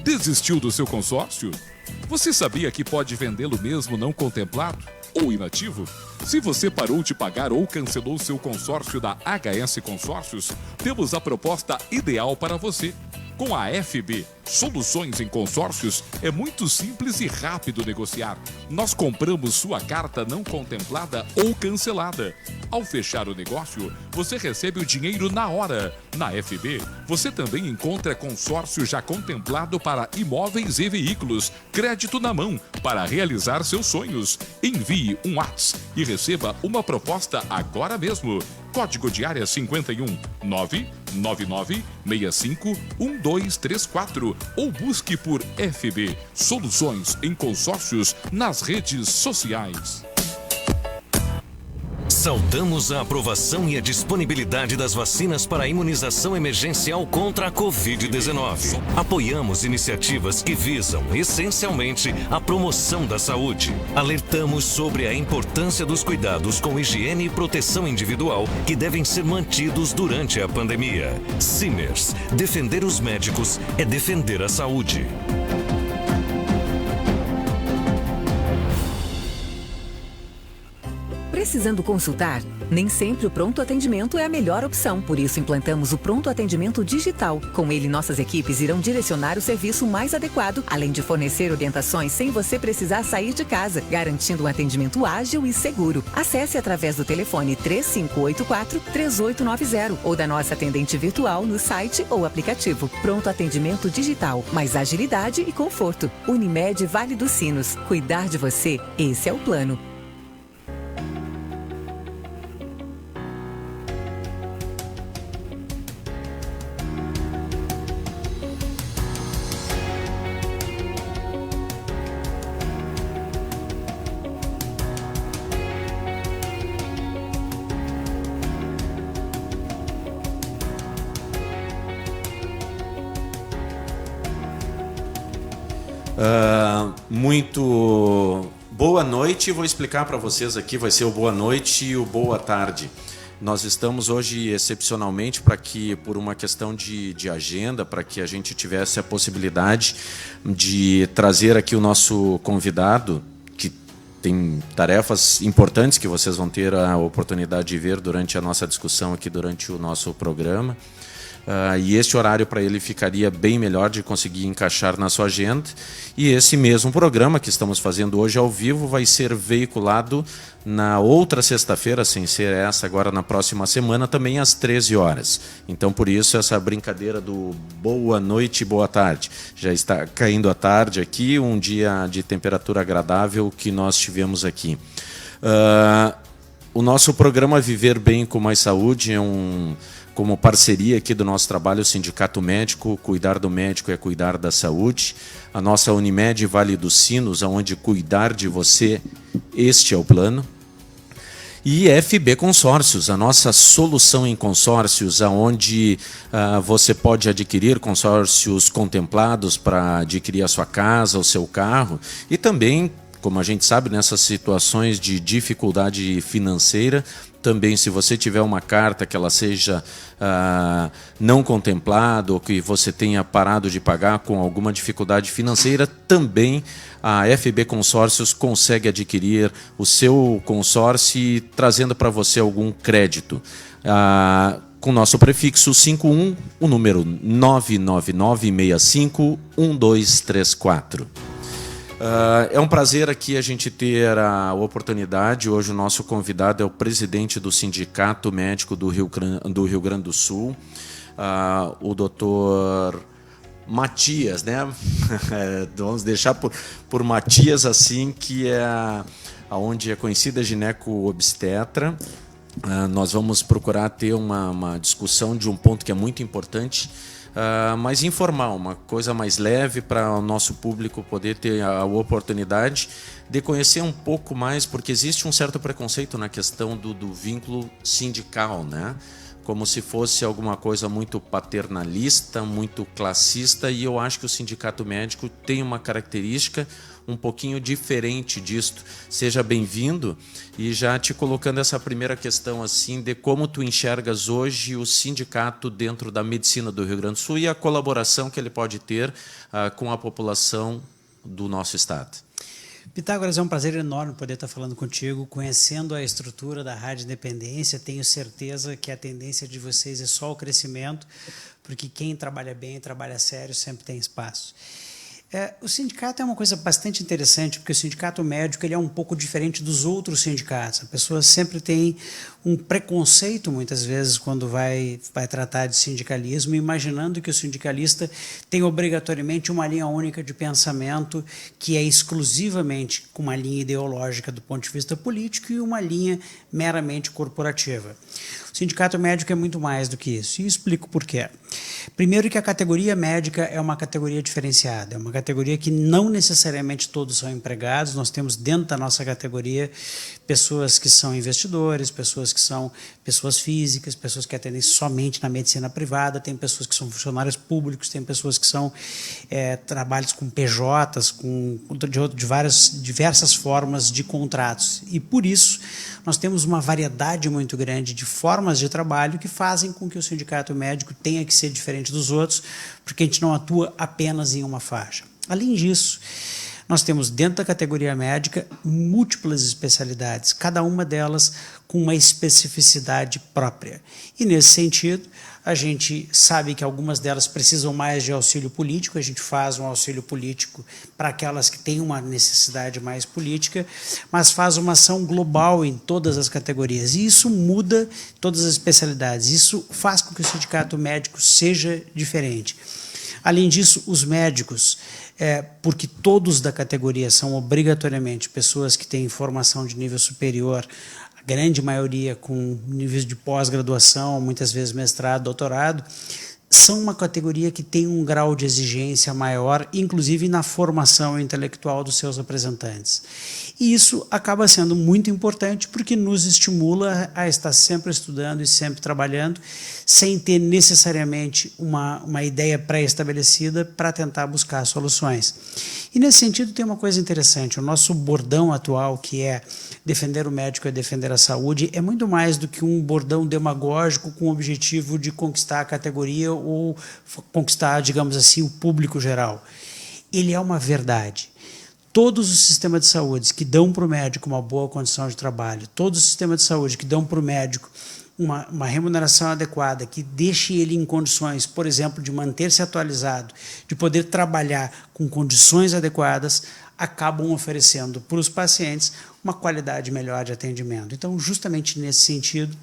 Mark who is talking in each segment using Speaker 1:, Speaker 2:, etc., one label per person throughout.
Speaker 1: Desistiu do seu consórcio? Você sabia que pode vendê-lo mesmo não contemplado ou inativo? Se você parou de pagar ou cancelou seu consórcio da HS Consórcios, temos a proposta ideal para você. Com a FB Soluções em Consórcios, é muito simples e rápido negociar. Nós compramos sua carta não contemplada ou cancelada. Ao fechar o negócio, você recebe o dinheiro na hora. Na FB, você também encontra consórcio já contemplado para imóveis e veículos, crédito na mão, para realizar seus sonhos. Envie um WhatsApp e receba uma proposta agora mesmo. Código de área 51 999 65 1234 ou busque por FB Soluções em Consórcios nas redes sociais.
Speaker 2: Saudamos a aprovação e a disponibilidade das vacinas para a imunização emergencial contra a Covid-19. Apoiamos iniciativas que visam, essencialmente, a promoção da saúde. Alertamos sobre a importância dos cuidados com higiene e proteção individual que devem ser mantidos durante a pandemia. Simers, defender os médicos é defender a saúde.
Speaker 3: Precisando consultar? Nem sempre o pronto atendimento é a melhor opção. Por isso, implantamos o pronto atendimento digital. Com ele, nossas equipes irão direcionar o serviço mais adequado, além de fornecer orientações sem você precisar sair de casa, garantindo um atendimento ágil e seguro. Acesse através do telefone 3584-3890 ou da nossa atendente virtual no site ou aplicativo. Pronto atendimento digital, mais agilidade e conforto. Unimed Vale dos Sinos. Cuidar de você, esse é o plano.
Speaker 4: Muito boa noite. Vou explicar para vocês aqui, vai ser o boa noite e o boa tarde. Nós estamos hoje excepcionalmente para que, por uma questão de agenda, para que a gente tivesse a possibilidade de trazer aqui o nosso convidado, que tem tarefas importantes que vocês vão ter a oportunidade de ver durante a nossa discussão aqui, durante o nosso programa. E esse horário para ele ficaria bem melhor de conseguir encaixar na sua agenda. E esse mesmo programa que estamos fazendo hoje ao vivo vai ser veiculado na outra sexta-feira, sem ser essa, agora na próxima semana, também às 13 horas. Então, por isso, essa brincadeira do boa noite e boa tarde. Já está caindo a tarde aqui, um dia de temperatura agradável que nós tivemos aqui. O nosso programa Viver Bem com Mais Saúde é como parceria aqui do nosso trabalho, o Sindicato Médico. Cuidar do médico é cuidar da saúde. A nossa Unimed Vale dos Sinos, onde cuidar de você, este é o plano. E FB Consórcios, a nossa solução em consórcios, onde você pode adquirir consórcios contemplados para adquirir a sua casa, o seu carro, e também, como a gente sabe, nessas situações de dificuldade financeira, também, se você tiver uma carta que ela seja não contemplada ou que você tenha parado de pagar com alguma dificuldade financeira, também a FB Consórcios consegue adquirir o seu consórcio trazendo para você algum crédito. Com nosso prefixo 51, o número 999651234. É um prazer aqui a gente ter a oportunidade. Hoje o nosso convidado é o presidente do Sindicato Médico do Rio Grande do Sul, o doutor Matias, né? Vamos deixar por Matias assim, que é onde é conhecida gineco-obstetra. Nós vamos procurar ter uma discussão de um ponto que é muito importante, mais informal, uma coisa mais leve para o nosso público poder ter a oportunidade de conhecer um pouco mais, porque existe um certo preconceito na questão do vínculo sindical, né? como se fosse alguma coisa muito paternalista, muito classista, e eu acho que o sindicato médico tem uma característica um pouquinho diferente disto. Seja bem-vindo, e já te colocando essa primeira questão assim de como tu enxergas hoje o sindicato dentro da medicina do Rio Grande do Sul e a colaboração que ele pode ter com a população do nosso estado.
Speaker 5: Pitágoras, é um prazer enorme poder estar falando contigo, conhecendo a estrutura da Rádio Independência. Tenho certeza que a tendência de vocês é só o crescimento, porque quem trabalha bem, trabalha sério, sempre tem espaço. O sindicato é uma coisa bastante interessante, porque o sindicato médico ele é um pouco diferente dos outros sindicatos. A pessoa sempre tem um preconceito, muitas vezes, quando vai tratar de sindicalismo, imaginando que o sindicalista tem obrigatoriamente uma linha única de pensamento, que é exclusivamente com uma linha ideológica do ponto de vista político e uma linha meramente corporativa. O sindicato médico é muito mais do que isso, e explico por quê. Primeiro que a categoria médica é uma categoria diferenciada, é uma categoria que não necessariamente todos são empregados. Nós temos dentro da nossa categoria pessoas que são investidores, pessoas que são pessoas físicas, pessoas que atendem somente na medicina privada, tem pessoas que são funcionários públicos, tem pessoas que são trabalhos com PJs, de diversas formas de contratos. E por isso nós temos uma variedade muito grande de formas de trabalho que fazem com que o sindicato médico tenha que ser diferente dos outros, porque a gente não atua apenas em uma faixa. Além disso, nós temos dentro da categoria médica múltiplas especialidades, cada uma delas com uma especificidade própria. E nesse sentido, a gente sabe que algumas delas precisam mais de auxílio político, a gente faz um auxílio político para aquelas que têm uma necessidade mais política, mas faz uma ação global em todas as categorias, e isso muda todas as especialidades, isso faz com que o sindicato médico seja diferente. Além disso, os médicos, porque todos da categoria são obrigatoriamente pessoas que têm formação de nível superior, a grande maioria com níveis de pós-graduação, muitas vezes mestrado, doutorado, são uma categoria que tem um grau de exigência maior, inclusive na formação intelectual dos seus representantes. E isso acaba sendo muito importante porque nos estimula a estar sempre estudando e sempre trabalhando, sem ter necessariamente uma ideia pré-estabelecida para tentar buscar soluções. E nesse sentido tem uma coisa interessante, o nosso bordão atual, que é defender o médico é defender a saúde, é muito mais do que um bordão demagógico com o objetivo de conquistar a categoria ou conquistar, digamos assim, o público geral. Ele é uma verdade. Todos os sistemas de saúde que dão para o médico uma boa condição de trabalho, todos os sistemas de saúde que dão para o médico uma remuneração adequada, que deixe ele em condições, por exemplo, de manter-se atualizado, de poder trabalhar com condições adequadas, acabam oferecendo para os pacientes uma qualidade melhor de atendimento. Então, justamente nesse sentido,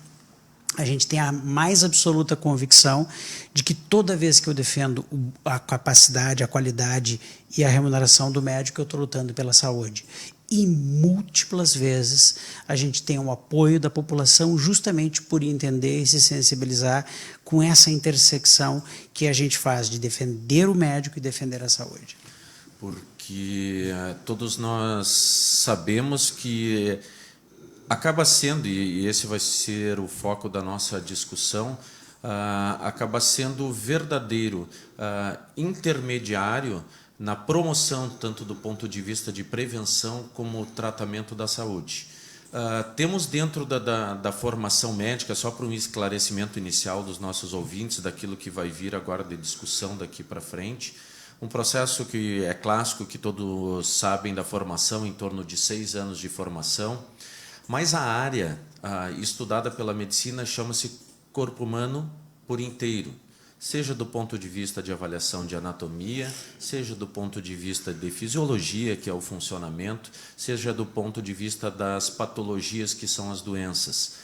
Speaker 5: a gente tem a mais absoluta convicção de que toda vez que eu defendo a capacidade, a qualidade e a remuneração do médico, eu estou lutando pela saúde. E múltiplas vezes a gente tem o apoio da população justamente por entender e se sensibilizar com essa intersecção que a gente faz de defender o médico e defender a saúde.
Speaker 4: Porque todos nós sabemos que acaba sendo, e esse vai ser o foco da nossa discussão, acaba sendo verdadeiro intermediário na promoção, tanto do ponto de vista de prevenção como tratamento da saúde. Temos dentro da formação médica, só para um esclarecimento inicial dos nossos ouvintes, daquilo que vai vir agora de discussão daqui para frente, um processo que é clássico, que todos sabem da formação, em torno de 6 anos de formação, mas a área estudada pela medicina chama-se corpo humano por inteiro, seja do ponto de vista de avaliação de anatomia, seja do ponto de vista de fisiologia, que é o funcionamento, seja do ponto de vista das patologias, que são as doenças.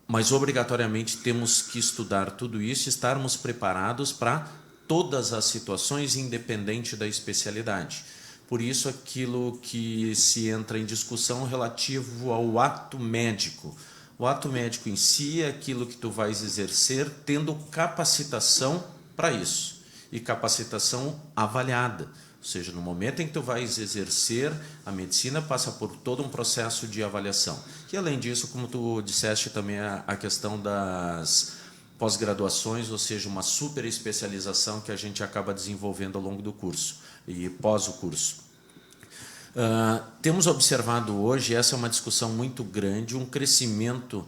Speaker 4: Mas, obrigatoriamente, temos que estudar tudo isso e estarmos preparados para todas as situações, independente da especialidade. Por isso, aquilo que se entra em discussão relativo ao ato médico. O ato médico em si é aquilo que tu vais exercer tendo capacitação para isso, e capacitação avaliada, Ou seja, no momento em que tu vais exercer a medicina, passa por todo um processo de avaliação. E, além disso, como tu disseste também, a questão das pós-graduações, ou seja, uma super especialização que a gente acaba desenvolvendo ao longo do curso e pós o curso. Temos observado hoje, essa é uma discussão muito grande, um crescimento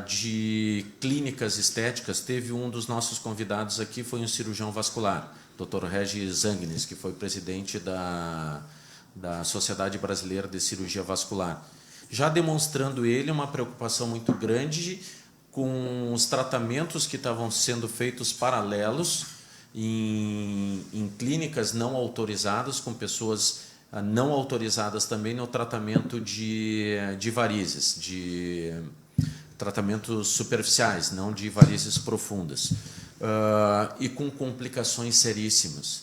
Speaker 4: de clínicas estéticas. Teve um dos nossos convidados aqui, foi um cirurgião vascular, Dr. Regis Zangnes, que foi presidente da Sociedade Brasileira de Cirurgia Vascular, já demonstrando ele uma preocupação muito grande com os tratamentos que estavam sendo feitos paralelos em clínicas não autorizadas, com pessoas não autorizadas também no tratamento de varizes, de tratamentos superficiais, não de varizes profundas, e com complicações seríssimas.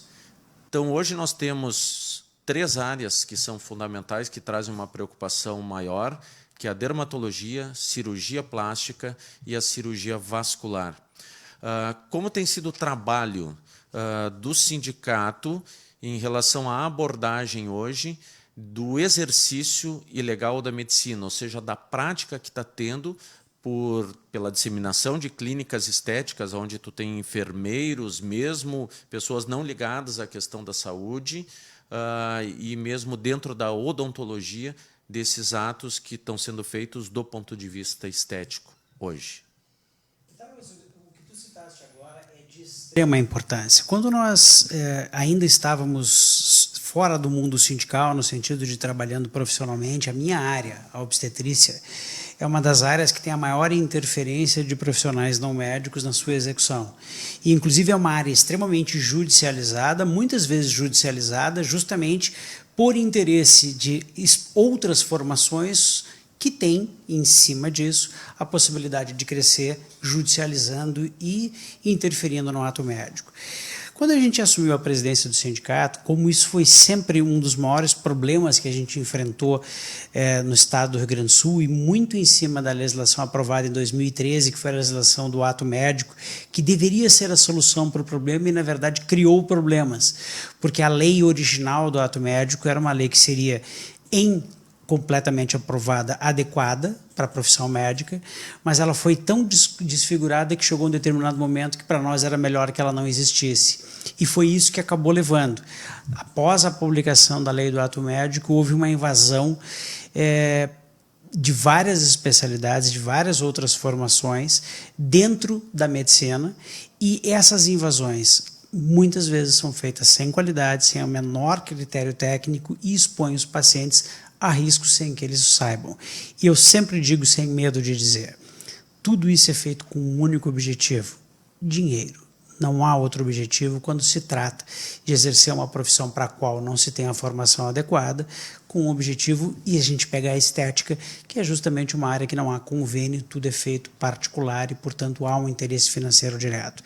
Speaker 4: Então, hoje nós temos 3 áreas que são fundamentais, que trazem uma preocupação maior, que é a dermatologia, cirurgia plástica e a cirurgia vascular. Como tem sido o trabalho do sindicato em relação à abordagem hoje do exercício ilegal da medicina, ou seja, da prática que está tendo pela disseminação de clínicas estéticas, onde tu tem enfermeiros, mesmo pessoas não ligadas à questão da saúde, e mesmo dentro da odontologia, desses atos que estão sendo feitos do ponto de vista estético hoje.
Speaker 5: Então, o que tu citaste agora é de extrema importância. Quando nós ainda estávamos fora do mundo sindical, no sentido de trabalhando profissionalmente, a minha área, a obstetrícia, é uma das áreas que tem a maior interferência de profissionais não médicos na sua execução. E, inclusive, é uma área extremamente judicializada, muitas vezes judicializada justamente por interesse de outras formações que têm, em cima disso, a possibilidade de crescer judicializando e interferindo no ato médico. Quando a gente assumiu a presidência do sindicato, como isso foi sempre um dos maiores problemas que a gente enfrentou no estado do Rio Grande do Sul, e muito em cima da legislação aprovada em 2013, que foi a legislação do ato médico, que deveria ser a solução para o problema e, na verdade, criou problemas, porque a lei original do ato médico era uma lei que seria completamente aprovada, adequada para a profissão médica, mas ela foi tão desfigurada que chegou um determinado momento que para nós era melhor que ela não existisse. E foi isso que acabou levando. Após a publicação da lei do ato médico, houve uma invasão de várias especialidades, de várias outras formações dentro da medicina, e essas invasões muitas vezes são feitas sem qualidade, sem o menor critério técnico, e expõem os pacientes a risco sem que eles o saibam. E eu sempre digo, sem medo de dizer, tudo isso é feito com um único objetivo: dinheiro. Não há outro objetivo quando se trata de exercer uma profissão para a qual não se tem a formação adequada, com um objetivo, e a gente pega a estética, que é justamente uma área que não há convênio, tudo é feito particular e, portanto, há um interesse financeiro direto.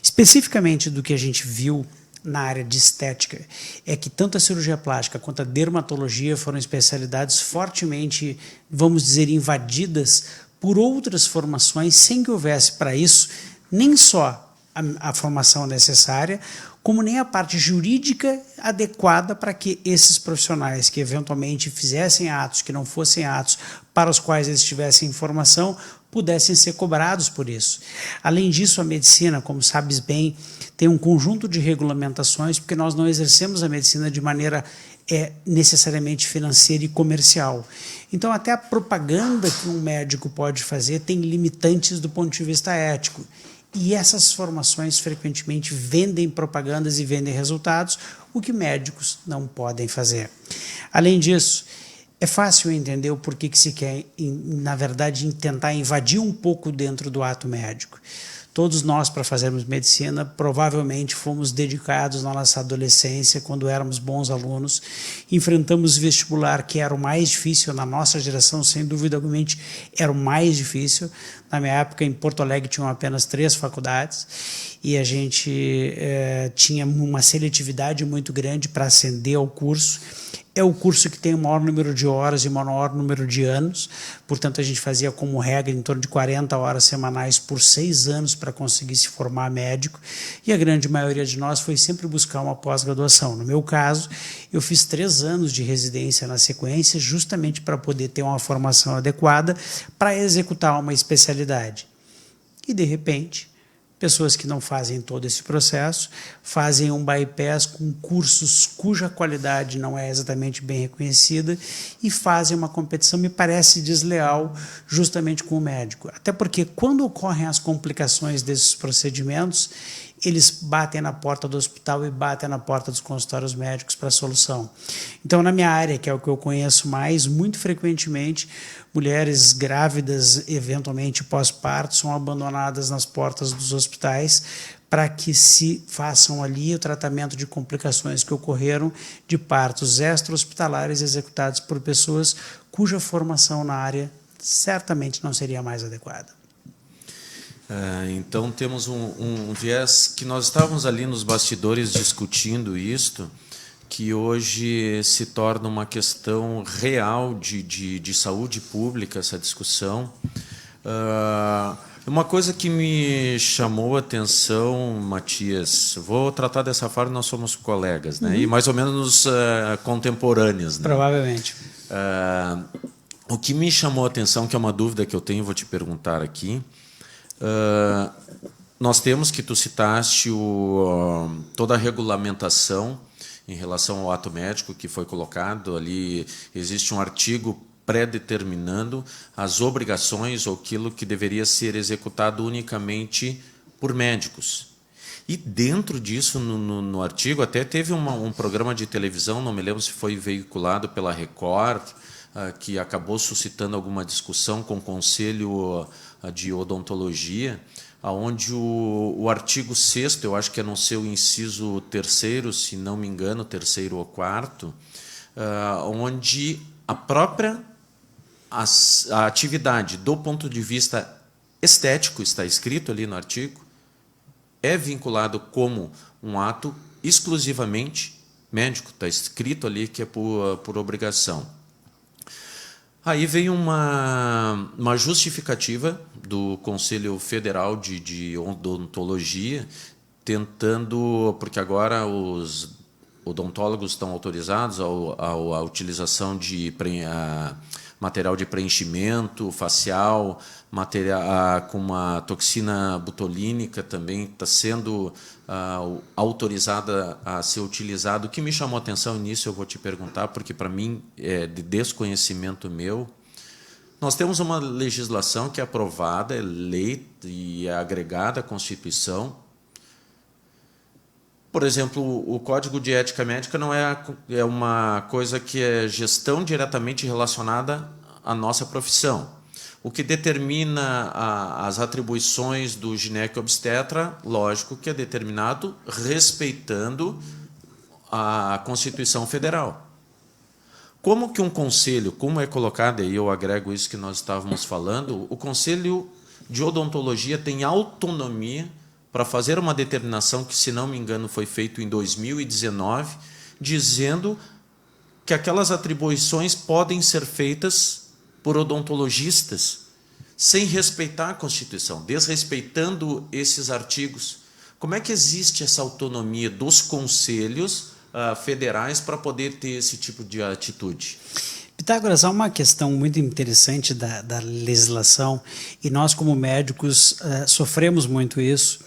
Speaker 5: Especificamente do que a gente viu na área de estética, é que tanto a cirurgia plástica quanto a dermatologia foram especialidades fortemente, vamos dizer, invadidas por outras formações, sem que houvesse para isso nem só a formação necessária, como nem a parte jurídica adequada para que esses profissionais que eventualmente fizessem atos que não fossem atos para os quais eles tivessem informação, pudessem ser cobrados por isso. Além disso, a medicina, como sabes bem, tem um conjunto de regulamentações, porque nós não exercemos a medicina de maneira necessariamente financeira e comercial. Então, até a propaganda que um médico pode fazer tem limitantes do ponto de vista ético. E essas formações frequentemente vendem propagandas e vendem resultados, o que médicos não podem fazer. Além disso, é fácil entender o porquê que se quer, na verdade, tentar invadir um pouco dentro do ato médico. Todos nós, para fazermos medicina, provavelmente fomos dedicados na nossa adolescência, quando éramos bons alunos, enfrentamos vestibular, que era o mais difícil na nossa geração, sem dúvida alguma, era o mais difícil. Na minha época, em Porto Alegre, tinham apenas 3 faculdades, e a gente tinha uma seletividade muito grande para ascender ao curso. É o curso que tem o maior número de horas e o maior número de anos, portanto a gente fazia como regra em torno de 40 horas semanais por 6 anos para conseguir se formar médico, e a grande maioria de nós foi sempre buscar uma pós-graduação. No meu caso, eu fiz 3 anos de residência na sequência, justamente para poder ter uma formação adequada para executar uma especialidade. E, de repente, pessoas que não fazem todo esse processo, fazem um bypass com cursos cuja qualidade não é exatamente bem reconhecida e fazem uma competição, me parece, desleal justamente com o médico. Até porque quando ocorrem as complicações desses procedimentos, eles batem na porta do hospital e batem na porta dos consultórios médicos para a solução. Então, na minha área, que é o que eu conheço mais, muito frequentemente, mulheres grávidas, eventualmente pós-parto, são abandonadas nas portas dos hospitais para que se façam ali o tratamento de complicações que ocorreram de partos extra-hospitalares executados por pessoas cuja formação na área certamente não seria mais adequada.
Speaker 4: Então temos um viés que nós estávamos ali nos bastidores discutindo isto, que hoje se torna uma questão real de saúde pública, essa discussão. Uma coisa que me chamou a atenção, Matias, vou tratar dessa forma, nós somos colegas, né? E mais ou menos contemporâneos. Né?
Speaker 5: Provavelmente.
Speaker 4: O que me chamou a atenção, que é uma dúvida que eu tenho, vou te perguntar aqui. Nós temos, que tu citaste, toda a regulamentação em relação ao ato médico que foi colocado ali. Existe um artigo pré-determinando as obrigações ou aquilo que deveria ser executado unicamente por médicos. E dentro disso, no artigo, até teve um programa de televisão, não me lembro se foi veiculado pela Record, que acabou suscitando alguma discussão com o Conselho de Odontologia, onde o artigo 6º, eu acho que é no seu inciso 3º, se não me engano, 3º ou 4º, onde a própria a atividade, do ponto de vista estético, está escrito ali no artigo, é vinculado como um ato exclusivamente médico, está escrito ali que é por obrigação. Aí veio uma justificativa do Conselho Federal de Odontologia, tentando, porque agora os odontólogos estão autorizados à utilização de material de preenchimento facial, material com uma toxina botulínica também está sendo autorizada a ser utilizado. O que me chamou a atenção nisso, eu vou te perguntar, porque para mim é de desconhecimento meu. Nós temos uma legislação que é aprovada, é lei e é agregada à Constituição. Por exemplo, o Código de Ética Médica não é uma coisa que é gestão diretamente relacionada à nossa profissão. O que determina as atribuições do gineco-obstetra, lógico que é determinado respeitando a Constituição Federal. Como que um conselho, como é colocado, e eu agrego isso que nós estávamos falando, o Conselho de Odontologia tem autonomia para fazer uma determinação que, se não me engano, foi feito em 2019, dizendo que aquelas atribuições podem ser feitas por odontologistas, sem respeitar a Constituição, desrespeitando esses artigos. Como é que existe essa autonomia dos conselhos federais para poder ter esse tipo de atitude?
Speaker 5: Pitágoras, há uma questão muito interessante da legislação, e nós, como médicos, sofremos muito isso,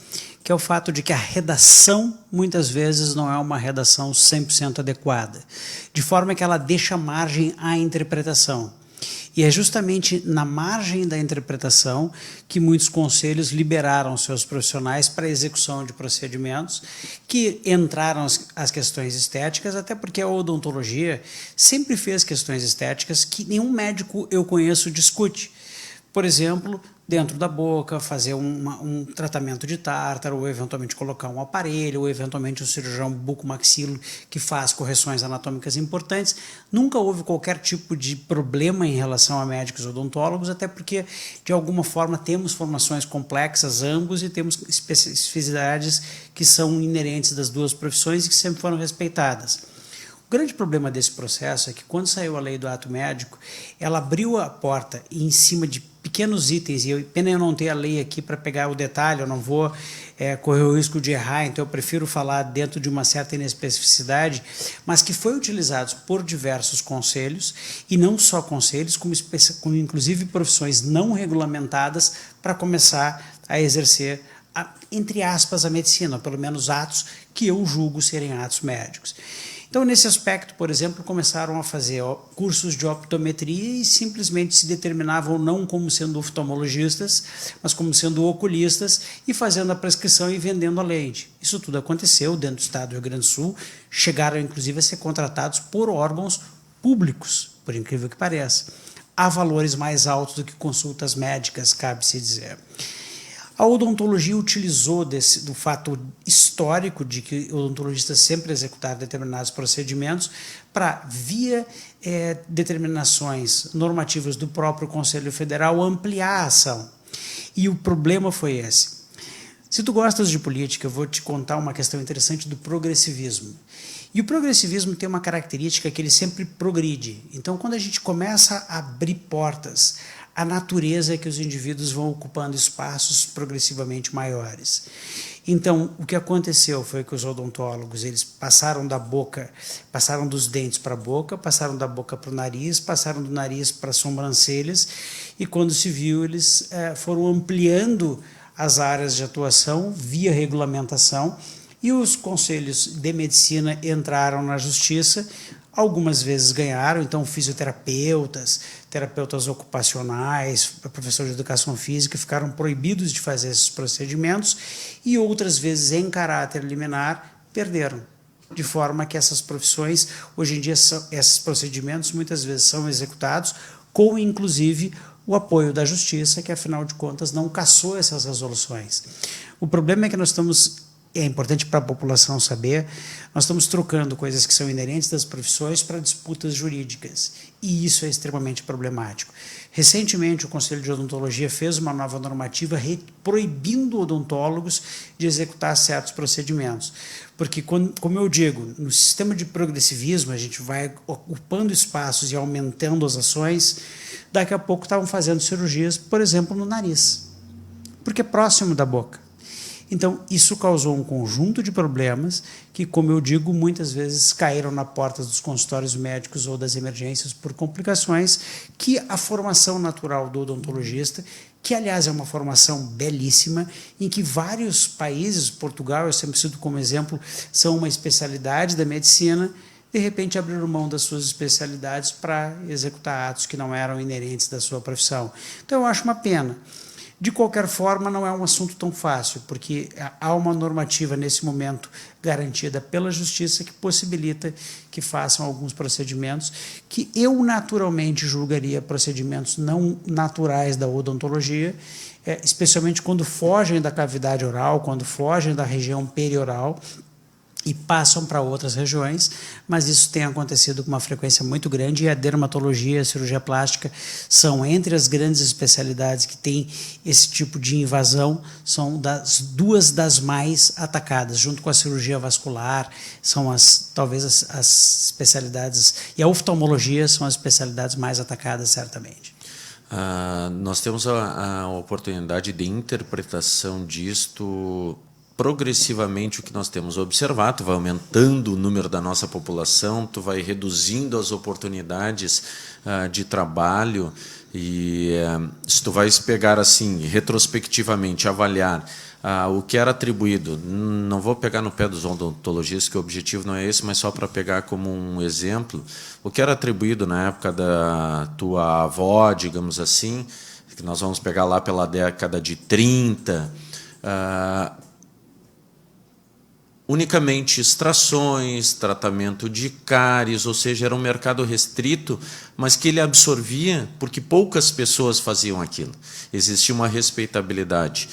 Speaker 5: que é o fato de que a redação, muitas vezes, não é uma redação 100% adequada, de forma que ela deixa margem à interpretação. E é justamente na margem da interpretação que muitos conselhos liberaram seus profissionais para a execução de procedimentos, que entraram as questões estéticas, até porque a odontologia sempre fez questões estéticas que nenhum médico eu conheço discute. Por exemplo, dentro da boca, fazer um tratamento de tártaro, ou eventualmente colocar um aparelho, ou eventualmente um cirurgião bucomaxilo que faz correções anatômicas importantes. Nunca houve qualquer tipo de problema em relação a médicos odontólogos, até porque, de alguma forma, temos formações complexas ambos e temos especificidades que são inerentes das duas profissões e que sempre foram respeitadas. O grande problema desse processo é que quando saiu a lei do ato médico, ela abriu a porta em cima de pequenos itens, e pena eu não ter a lei aqui para pegar o detalhe, eu não vou correr o risco de errar, então eu prefiro falar dentro de uma certa inespecificidade, mas que foi utilizado por diversos conselhos, e não só conselhos, como inclusive profissões não regulamentadas para começar a exercer, entre aspas, a medicina, pelo menos atos que eu julgo serem atos médicos. Então, nesse aspecto, por exemplo, começaram a fazer cursos de optometria e simplesmente se determinavam não como sendo oftalmologistas, mas como sendo oculistas e fazendo a prescrição e vendendo a lente. Isso tudo aconteceu dentro do estado do Rio Grande do Sul, chegaram inclusive a ser contratados por órgãos públicos, por incrível que pareça. Há valores mais altos do que consultas médicas, cabe-se dizer. A odontologia utilizou do fato histórico de que odontologistas sempre executaram determinados procedimentos para, via determinações normativas do próprio Conselho Federal, ampliar a ação. E o problema foi esse. Se tu gostas de política, eu vou te contar uma questão interessante do progressivismo. E o progressivismo tem uma característica que ele sempre progride. Então, quando a gente começa a abrir portas, a natureza é que os indivíduos vão ocupando espaços progressivamente maiores. Então, o que aconteceu foi que os odontólogos, eles passaram dos dentes para a boca, passaram da boca para o nariz, passaram do nariz para as sobrancelhas, e quando se viu, eles foram ampliando as áreas de atuação via regulamentação, e os conselhos de medicina entraram na justiça, algumas vezes ganharam, então fisioterapeutas, terapeutas ocupacionais, professores de educação física ficaram proibidos de fazer esses procedimentos, e outras vezes, em caráter liminar, perderam. De forma que essas profissões, hoje em dia, esses procedimentos muitas vezes são executados com, inclusive, o apoio da justiça, que afinal de contas não cassou essas resoluções. O problema é que é importante para a população saber, nós estamos trocando coisas que são inerentes das profissões para disputas jurídicas, e isso é extremamente problemático. Recentemente, o Conselho de Odontologia fez uma nova normativa proibindo odontólogos de executar certos procedimentos, porque, como eu digo, no sistema de progressivismo, a gente vai ocupando espaços e aumentando as ações. Daqui a pouco estavam fazendo cirurgias, por exemplo, no nariz, porque é próximo da boca. Então, isso causou um conjunto de problemas que, como eu digo, muitas vezes caíram na porta dos consultórios médicos ou das emergências por complicações que a formação natural do odontologista, que, aliás, é uma formação belíssima, em que vários países, Portugal, eu sempre cito como exemplo, são uma especialidade da medicina, de repente abriram mão das suas especialidades para executar atos que não eram inerentes da sua profissão. Então, eu acho uma pena. De qualquer forma, não é um assunto tão fácil, porque há uma normativa nesse momento garantida pela Justiça que possibilita que façam alguns procedimentos que eu naturalmente julgaria procedimentos não naturais da odontologia, especialmente quando fogem da cavidade oral, quando fogem da região perioral e passam para outras regiões, mas isso tem acontecido com uma frequência muito grande, e a dermatologia e a cirurgia plástica são entre as grandes especialidades que têm esse tipo de invasão, são duas das mais atacadas, junto com a cirurgia vascular, são talvez as especialidades, e a oftalmologia são as especialidades mais atacadas, certamente.
Speaker 4: Nós temos a oportunidade de interpretação disto progressivamente. O que nós temos observado, tu vai aumentando o número da nossa população, tu vai reduzindo as oportunidades de trabalho, e se tu vais pegar assim, retrospectivamente, avaliar o que era atribuído, não vou pegar no pé dos odontologistas, que o objetivo não é esse, mas só para pegar como um exemplo, o que era atribuído na época da tua avó, digamos assim, que nós vamos pegar lá pela década de 30, unicamente extrações, tratamento de cáries, ou seja, era um mercado restrito, mas que ele absorvia porque poucas pessoas faziam aquilo. Existia uma respeitabilidade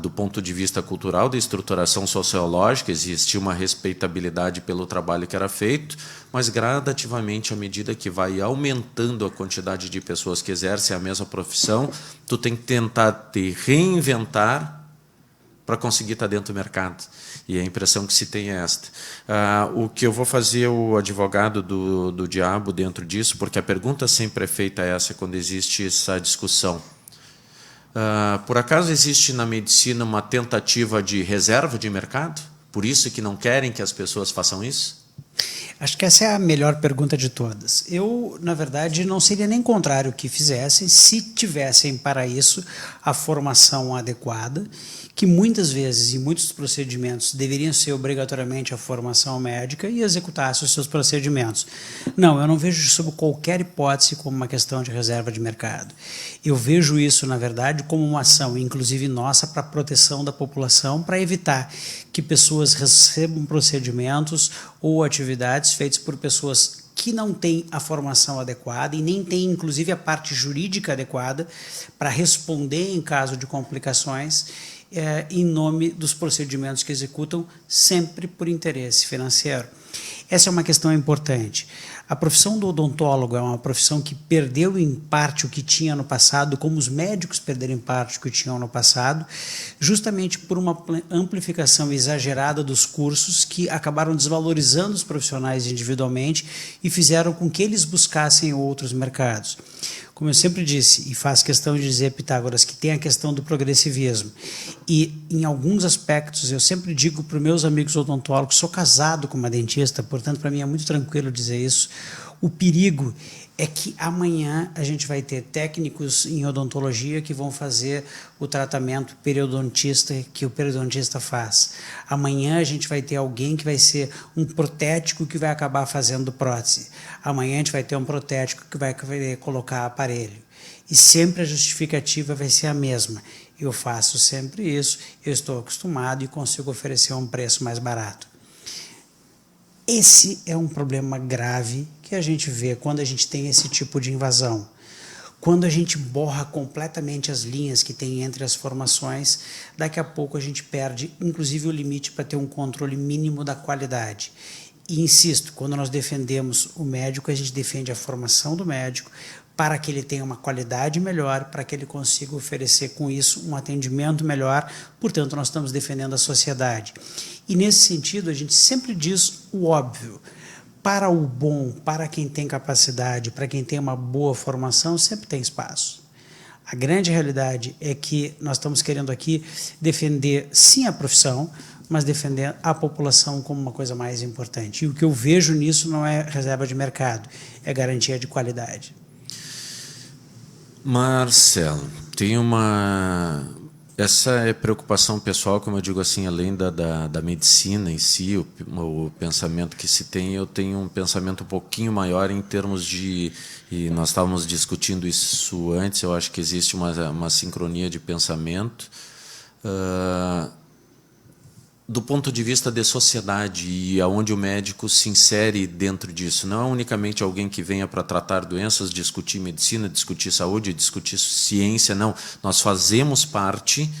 Speaker 4: do ponto de vista cultural, da estruturação sociológica, existia uma respeitabilidade pelo trabalho que era feito, mas gradativamente, à medida que vai aumentando a quantidade de pessoas que exercem a mesma profissão, tu tem que tentar te reinventar para conseguir estar dentro do mercado. E a impressão que se tem é esta. O que eu vou fazer o advogado do diabo dentro disso, porque a pergunta sempre é feita essa quando existe essa discussão. Por acaso existe na medicina uma tentativa de reserva de mercado? Por isso que não querem que as pessoas façam isso?
Speaker 5: Acho que essa é a melhor pergunta de todas. Eu, na verdade, não seria nem contrário que fizessem se tivessem para isso a formação adequada, que muitas vezes, em muitos procedimentos, deveriam ser obrigatoriamente a formação médica e executassem os seus procedimentos. Não, eu não vejo sob qualquer hipótese como uma questão de reserva de mercado. Eu vejo isso, na verdade, como uma ação, inclusive nossa, para a proteção da população, para evitar que pessoas recebam procedimentos ou atividades feitas por pessoas que não têm a formação adequada e nem têm, inclusive, a parte jurídica adequada para responder em caso de complicações em nome dos procedimentos que executam, sempre por interesse financeiro. Essa é uma questão importante. A profissão do odontólogo é uma profissão que perdeu em parte o que tinha no passado, como os médicos perderam em parte o que tinham no passado, justamente por uma amplificação exagerada dos cursos que acabaram desvalorizando os profissionais individualmente e fizeram com que eles buscassem outros mercados. Como eu sempre disse, e faço questão de dizer, Pitágoras, que tem a questão do progressivismo. E, em alguns aspectos, eu sempre digo para os meus amigos odontólogos, sou casado com uma dentista, portanto, para mim é muito tranquilo dizer isso, o perigo é que amanhã a gente vai ter técnicos em odontologia que vão fazer o tratamento periodontista que o periodontista faz. Amanhã a gente vai ter alguém que vai ser um protético que vai acabar fazendo prótese. Amanhã a gente vai ter um protético que vai querer colocar aparelho. E sempre a justificativa vai ser a mesma. Eu faço sempre isso, eu estou acostumado e consigo oferecer um preço mais barato. Esse é um problema grave que a gente vê quando a gente tem esse tipo de invasão. Quando a gente borra completamente as linhas que tem entre as formações, daqui a pouco a gente perde, inclusive, o limite para ter um controle mínimo da qualidade. E insisto, quando nós defendemos o médico, a gente defende a formação do médico para que ele tenha uma qualidade melhor, para que ele consiga oferecer com isso um atendimento melhor, portanto, nós estamos defendendo a sociedade. E nesse sentido, a gente sempre diz o óbvio. Para o bom, para quem tem capacidade, para quem tem uma boa formação, sempre tem espaço. A grande realidade é que nós estamos querendo aqui defender, sim, a profissão, mas defender a população como uma coisa mais importante. E o que eu vejo nisso não é reserva de mercado, é garantia de qualidade.
Speaker 4: Marcelo, tem essa é preocupação pessoal, como eu digo assim, além da medicina em si, o pensamento que se tem, eu tenho um pensamento um pouquinho maior em termos de, e nós estávamos discutindo isso antes, eu acho que existe uma sincronia de pensamento, do ponto de vista de sociedade e aonde o médico se insere dentro disso. Não é unicamente alguém que venha para tratar doenças, discutir medicina, discutir saúde, discutir ciência, não. Nós fazemos parte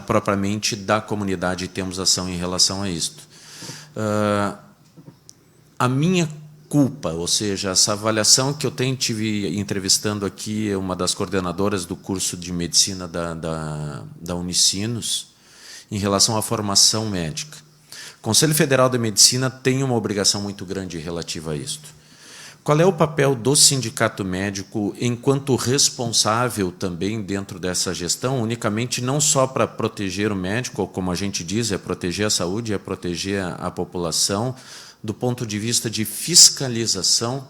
Speaker 4: propriamente da comunidade e temos ação em relação a isto. A minha culpa, ou seja, essa avaliação que eu tive entrevistando aqui uma das coordenadoras do curso de medicina da Unicinos, em relação à formação médica. O Conselho Federal de Medicina tem uma obrigação muito grande relativa a isto. Qual é o papel do sindicato médico enquanto responsável também dentro dessa gestão, unicamente não só para proteger o médico, ou como a gente diz, é proteger a saúde, é proteger a população, do ponto de vista de fiscalização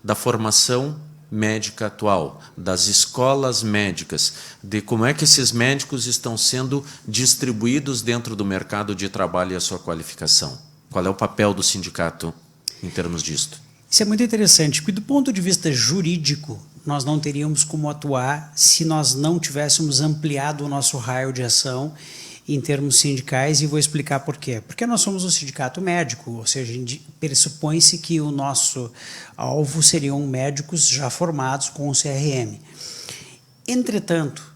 Speaker 4: da formação médica atual, das escolas médicas, de como é que esses médicos estão sendo distribuídos dentro do mercado de trabalho e a sua qualificação. Qual é o papel do sindicato em termos disto?
Speaker 5: Isso é muito interessante, porque do ponto de vista jurídico, nós não teríamos como atuar se nós não tivéssemos ampliado o nosso raio de ação em termos sindicais, e vou explicar por quê. Porque nós somos um sindicato médico, ou seja, pressupõe-se que o nosso alvo seriam médicos já formados com o CRM. Entretanto,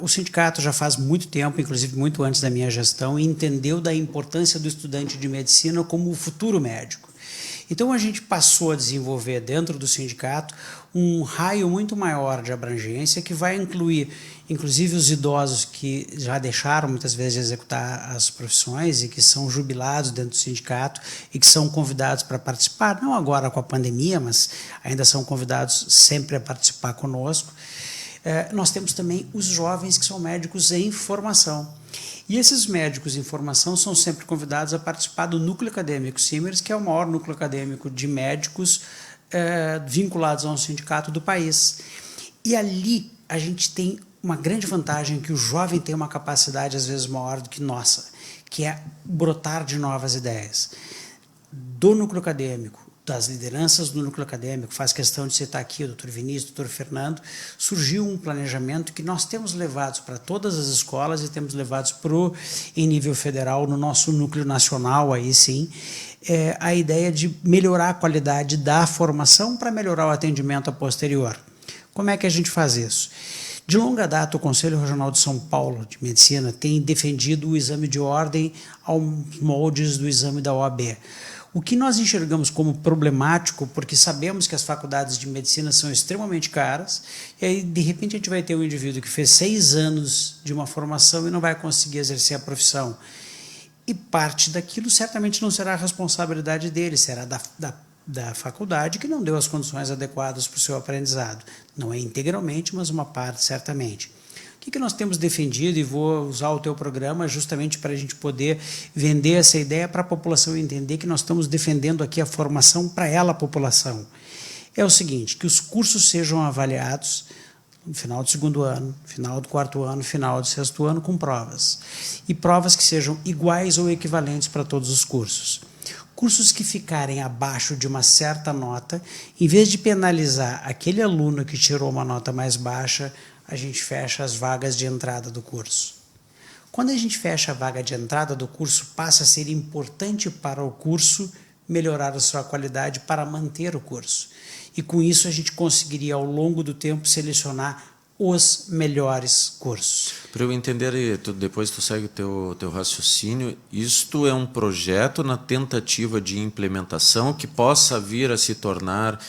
Speaker 5: o sindicato já faz muito tempo, inclusive muito antes da minha gestão, entendeu da importância do estudante de medicina como o futuro médico. Então, a gente passou a desenvolver dentro do sindicato um raio muito maior de abrangência que vai incluir, inclusive os idosos que já deixaram muitas vezes de executar as profissões e que são jubilados dentro do sindicato e que são convidados para participar, não agora com a pandemia, mas ainda são convidados sempre a participar conosco. Nós temos também os jovens que são médicos em formação. E esses médicos em formação são sempre convidados a participar do Núcleo Acadêmico Simers, que é o maior núcleo acadêmico de médicos vinculados a um sindicato do país. E ali a gente tem uma grande vantagem, que o jovem tem uma capacidade às vezes maior do que nossa, que é brotar de novas ideias. Do núcleo acadêmico, das lideranças do núcleo acadêmico, faz questão de citar aqui o Dr. Vinícius, o Dr. Fernando, surgiu um planejamento que nós temos levados para todas as escolas e temos levados em nível federal, no nosso núcleo nacional, aí sim, a ideia de melhorar a qualidade da formação para melhorar o atendimento a posterior. Como é que a gente faz isso? De longa data, o Conselho Regional de São Paulo de Medicina tem defendido o exame de ordem aos moldes do exame da OAB. O que nós enxergamos como problemático, porque sabemos que as faculdades de medicina são extremamente caras, e aí, de repente, a gente vai ter um indivíduo que fez 6 anos de uma formação e não vai conseguir exercer a profissão. E parte daquilo certamente não será a responsabilidade dele, será da faculdade, que não deu as condições adequadas para o seu aprendizado. Não é integralmente, mas uma parte certamente. O que nós temos defendido, e vou usar o teu programa justamente para a gente poder vender essa ideia para a população entender que nós estamos defendendo aqui a formação para ela, a população. É o seguinte, que os cursos sejam avaliados no final do 2º ano, final do 4º ano, final do 6º ano, com provas. E provas que sejam iguais ou equivalentes para todos os cursos. Cursos que ficarem abaixo de uma certa nota, em vez de penalizar aquele aluno que tirou uma nota mais baixa, a gente fecha as vagas de entrada do curso. Quando a gente fecha a vaga de entrada do curso, passa a ser importante para o curso melhorar a sua qualidade para manter o curso. E com isso a gente conseguiria, ao longo do tempo, selecionar os melhores cursos.
Speaker 4: Para eu entender, depois tu segue o teu raciocínio, isto é um projeto na tentativa de implementação que possa vir a se tornar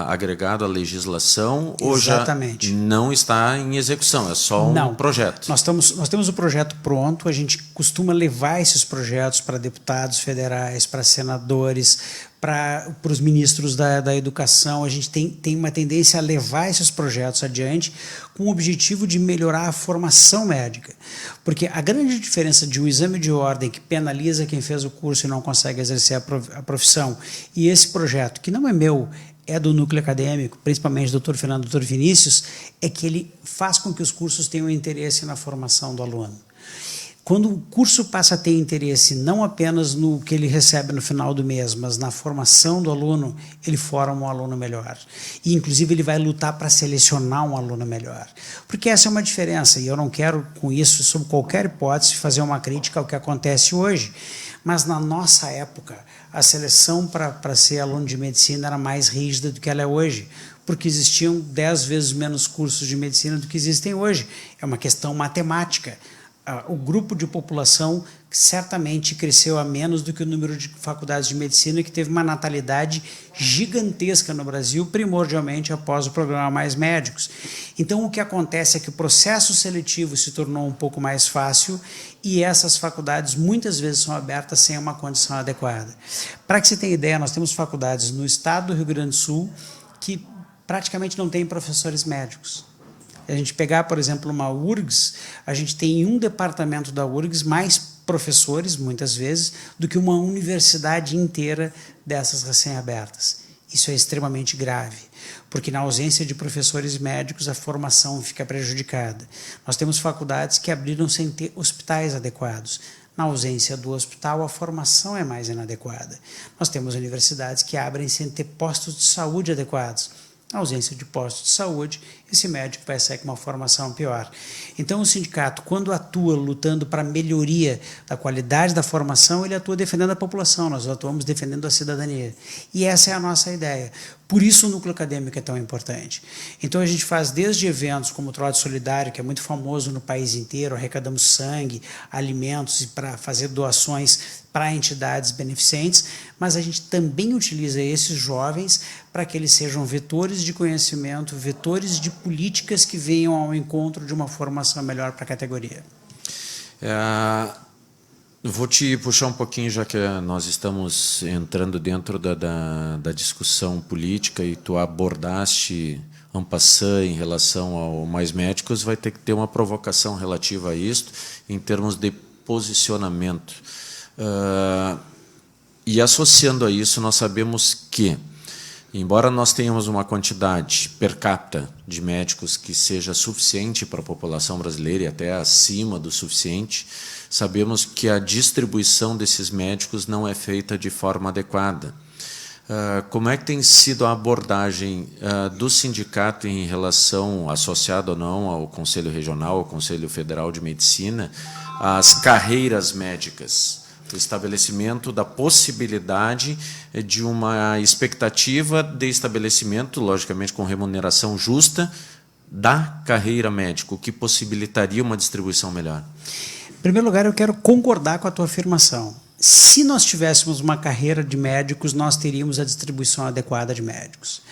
Speaker 4: agregado à legislação.
Speaker 5: Exatamente.
Speaker 4: Ou já não está em execução, é só um projeto?
Speaker 5: Nós temos o projeto pronto, a gente costuma levar esses projetos para deputados federais, para senadores, para os ministros da educação. A gente tem uma tendência a levar esses projetos adiante com o objetivo de melhorar a formação médica. Porque a grande diferença de um exame de ordem que penaliza quem fez o curso e não consegue exercer a profissão, e esse projeto, que não é meu, é do núcleo acadêmico, principalmente do Dr. Fernando e do Dr. Vinícius, é que ele faz com que os cursos tenham interesse na formação do aluno. Quando o curso passa a ter interesse não apenas no que ele recebe no final do mês, mas na formação do aluno, ele forma um aluno melhor. E, inclusive, ele vai lutar para selecionar um aluno melhor. Porque essa é uma diferença, e eu não quero, com isso, sob qualquer hipótese, fazer uma crítica ao que acontece hoje. Mas, na nossa época, a seleção para ser aluno de medicina era mais rígida do que ela é hoje, porque existiam 10 vezes menos cursos de medicina do que existem hoje. É uma questão matemática. O grupo de população certamente cresceu a menos do que o número de faculdades de medicina, que teve uma natalidade gigantesca no Brasil, primordialmente após o programa Mais Médicos. Então, o que acontece é que o processo seletivo se tornou um pouco mais fácil e essas faculdades muitas vezes são abertas sem uma condição adequada. Para que você tenha ideia, nós temos faculdades no estado do Rio Grande do Sul que praticamente não têm professores médicos. A gente pegar, por exemplo, uma URGS, a gente tem em um departamento da URGS mais professores, muitas vezes, do que uma universidade inteira dessas recém-abertas. Isso é extremamente grave, porque na ausência de professores médicos, a formação fica prejudicada. Nós temos faculdades que abriram sem ter hospitais adequados. Na ausência do hospital, a formação é mais inadequada. Nós temos universidades que abrem sem ter postos de saúde adequados. Na ausência de postos de saúde, esse médico vai sair com uma formação pior. Então, o sindicato, quando atua lutando para a melhoria da qualidade da formação, ele atua defendendo a população, nós atuamos defendendo a cidadania. E essa é a nossa ideia. Por isso o núcleo acadêmico é tão importante. Então, a gente faz desde eventos como o Trote Solidário, que é muito famoso no país inteiro, arrecadamos sangue, alimentos para fazer doações para entidades beneficentes, mas a gente também utiliza esses jovens para que eles sejam vetores de conhecimento, vetores de políticas que venham ao encontro de uma formação melhor para a categoria?
Speaker 4: Vou te puxar um pouquinho, já que nós estamos entrando dentro da discussão política e tu abordaste en passant em relação ao Mais Médicos, vai ter que ter uma provocação relativa a isto em termos de posicionamento. E associando a isso, nós sabemos que, embora nós tenhamos uma quantidade per capita de médicos que seja suficiente para a população brasileira e até acima do suficiente, sabemos que a distribuição desses médicos não é feita de forma adequada. Como é que tem sido a abordagem do sindicato em relação, associado ou não ao Conselho Regional, ao Conselho Federal de Medicina, às carreiras médicas? O estabelecimento da possibilidade de uma expectativa de estabelecimento, logicamente com remuneração justa, da carreira médica, o que possibilitaria uma distribuição melhor.
Speaker 5: Em primeiro lugar, eu quero concordar com a tua afirmação. Se nós tivéssemos uma carreira de médicos, nós teríamos a distribuição adequada de médicos.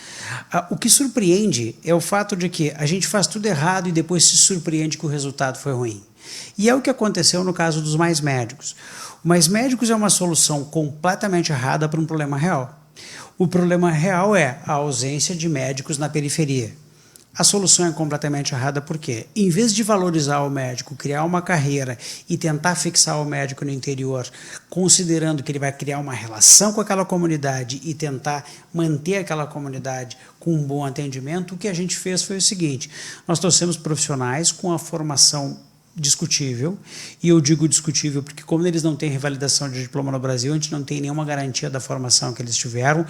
Speaker 5: O que surpreende é o fato de que a gente faz tudo errado e depois se surpreende que o resultado foi ruim. E é o que aconteceu no caso dos Mais Médicos. O Mais Médicos é uma solução completamente errada para um problema real. O problema real é a ausência de médicos na periferia. A solução é completamente errada porque, em vez de valorizar o médico, criar uma carreira e tentar fixar o médico no interior, considerando que ele vai criar uma relação com aquela comunidade e tentar manter aquela comunidade com um bom atendimento, o que a gente fez foi o seguinte: nós trouxemos profissionais com a formação discutível, e eu digo discutível porque, como eles não têm revalidação de diploma no Brasil, a gente não tem nenhuma garantia da formação que eles tiveram.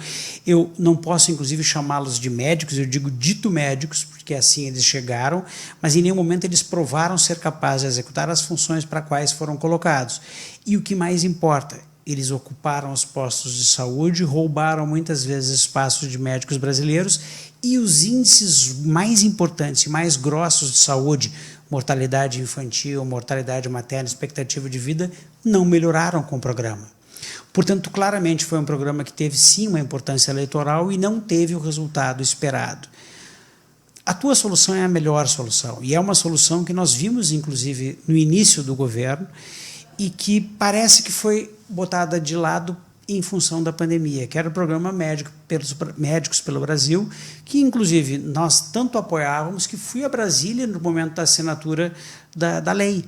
Speaker 5: Eu não posso, inclusive, chamá-los de médicos, eu digo dito médicos, porque assim eles chegaram, mas em nenhum momento eles provaram ser capazes de executar as funções para quais foram colocados. E o que mais importa, eles ocuparam os postos de saúde, roubaram muitas vezes espaços de médicos brasileiros, e os índices mais importantes e mais grossos de saúde, mortalidade infantil, mortalidade materna, expectativa de vida, não melhoraram com o programa. Portanto, claramente foi um programa que teve sim uma importância eleitoral e não teve o resultado esperado. A tua solução é a melhor solução, e é uma solução que nós vimos, inclusive, no início do governo, e que parece que foi botada de lado em função da pandemia, que era o programa Médicos pelo Brasil, que inclusive nós tanto apoiávamos que fui a Brasília no momento da assinatura da lei.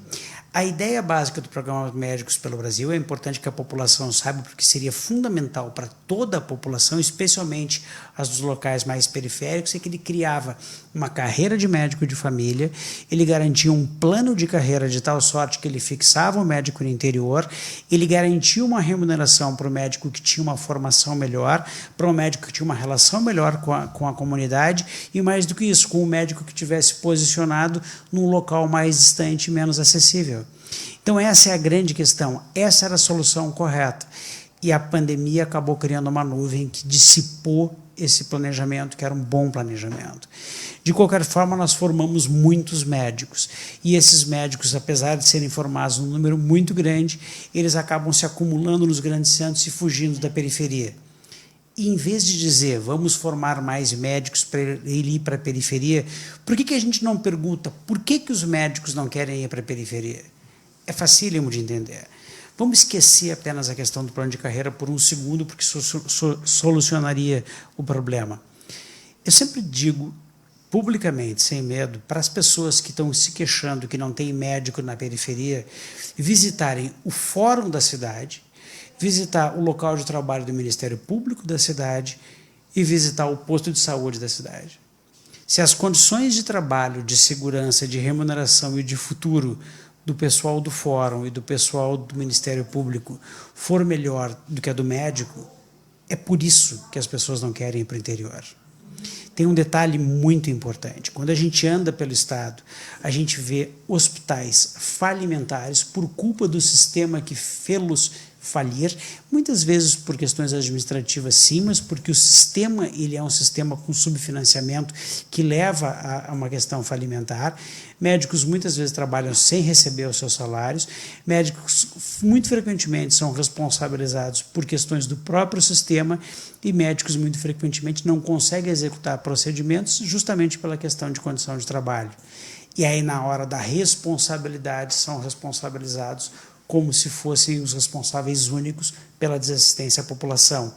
Speaker 5: A ideia básica do programa Médicos pelo Brasil, é importante que a população saiba, porque seria fundamental para toda a população, especialmente as dos locais mais periféricos, é que ele criava uma carreira de médico de família, ele garantia um plano de carreira de tal sorte que ele fixava o médico no interior, ele garantia uma remuneração para o médico que tinha uma formação melhor, para o médico que tinha uma relação melhor com a comunidade, e mais do que isso, com o médico que tivesse posicionado num local mais distante e menos acessível. Então essa é a grande questão, essa era a solução correta. E a pandemia acabou criando uma nuvem que dissipou esse planejamento, que era um bom planejamento. De qualquer forma, nós formamos muitos médicos, e esses médicos, apesar de serem formados num número muito grande, eles acabam se acumulando nos grandes centros e fugindo da periferia. E em vez de dizer, vamos formar mais médicos para ele ir para a periferia, por que a gente não pergunta por que os médicos não querem ir para a periferia? É facílimo de entender. Vamos esquecer apenas a questão do plano de carreira por um segundo, porque solucionaria o problema. Eu sempre digo, publicamente, sem medo, para as pessoas que estão se queixando que não tem médico na periferia, visitarem o fórum da cidade, visitar o local de trabalho do Ministério Público da cidade e visitar o posto de saúde da cidade. Se as condições de trabalho, de segurança, de remuneração e de futuro do pessoal do fórum e do pessoal do Ministério Público for melhor do que a do médico, é por isso que as pessoas não querem ir para o interior. Tem um detalhe muito importante. Quando a gente anda pelo Estado, a gente vê hospitais falimentares por culpa do sistema que fê-los falir, muitas vezes por questões administrativas sim, mas porque o sistema ele é um sistema com subfinanciamento que leva a uma questão falimentar. Médicos muitas vezes trabalham sem receber os seus salários, médicos muito frequentemente são responsabilizados por questões do próprio sistema e médicos muito frequentemente não conseguem executar procedimentos justamente pela questão de condição de trabalho. E aí, na hora da responsabilidade, são responsabilizados como se fossem os responsáveis únicos pela desassistência à população.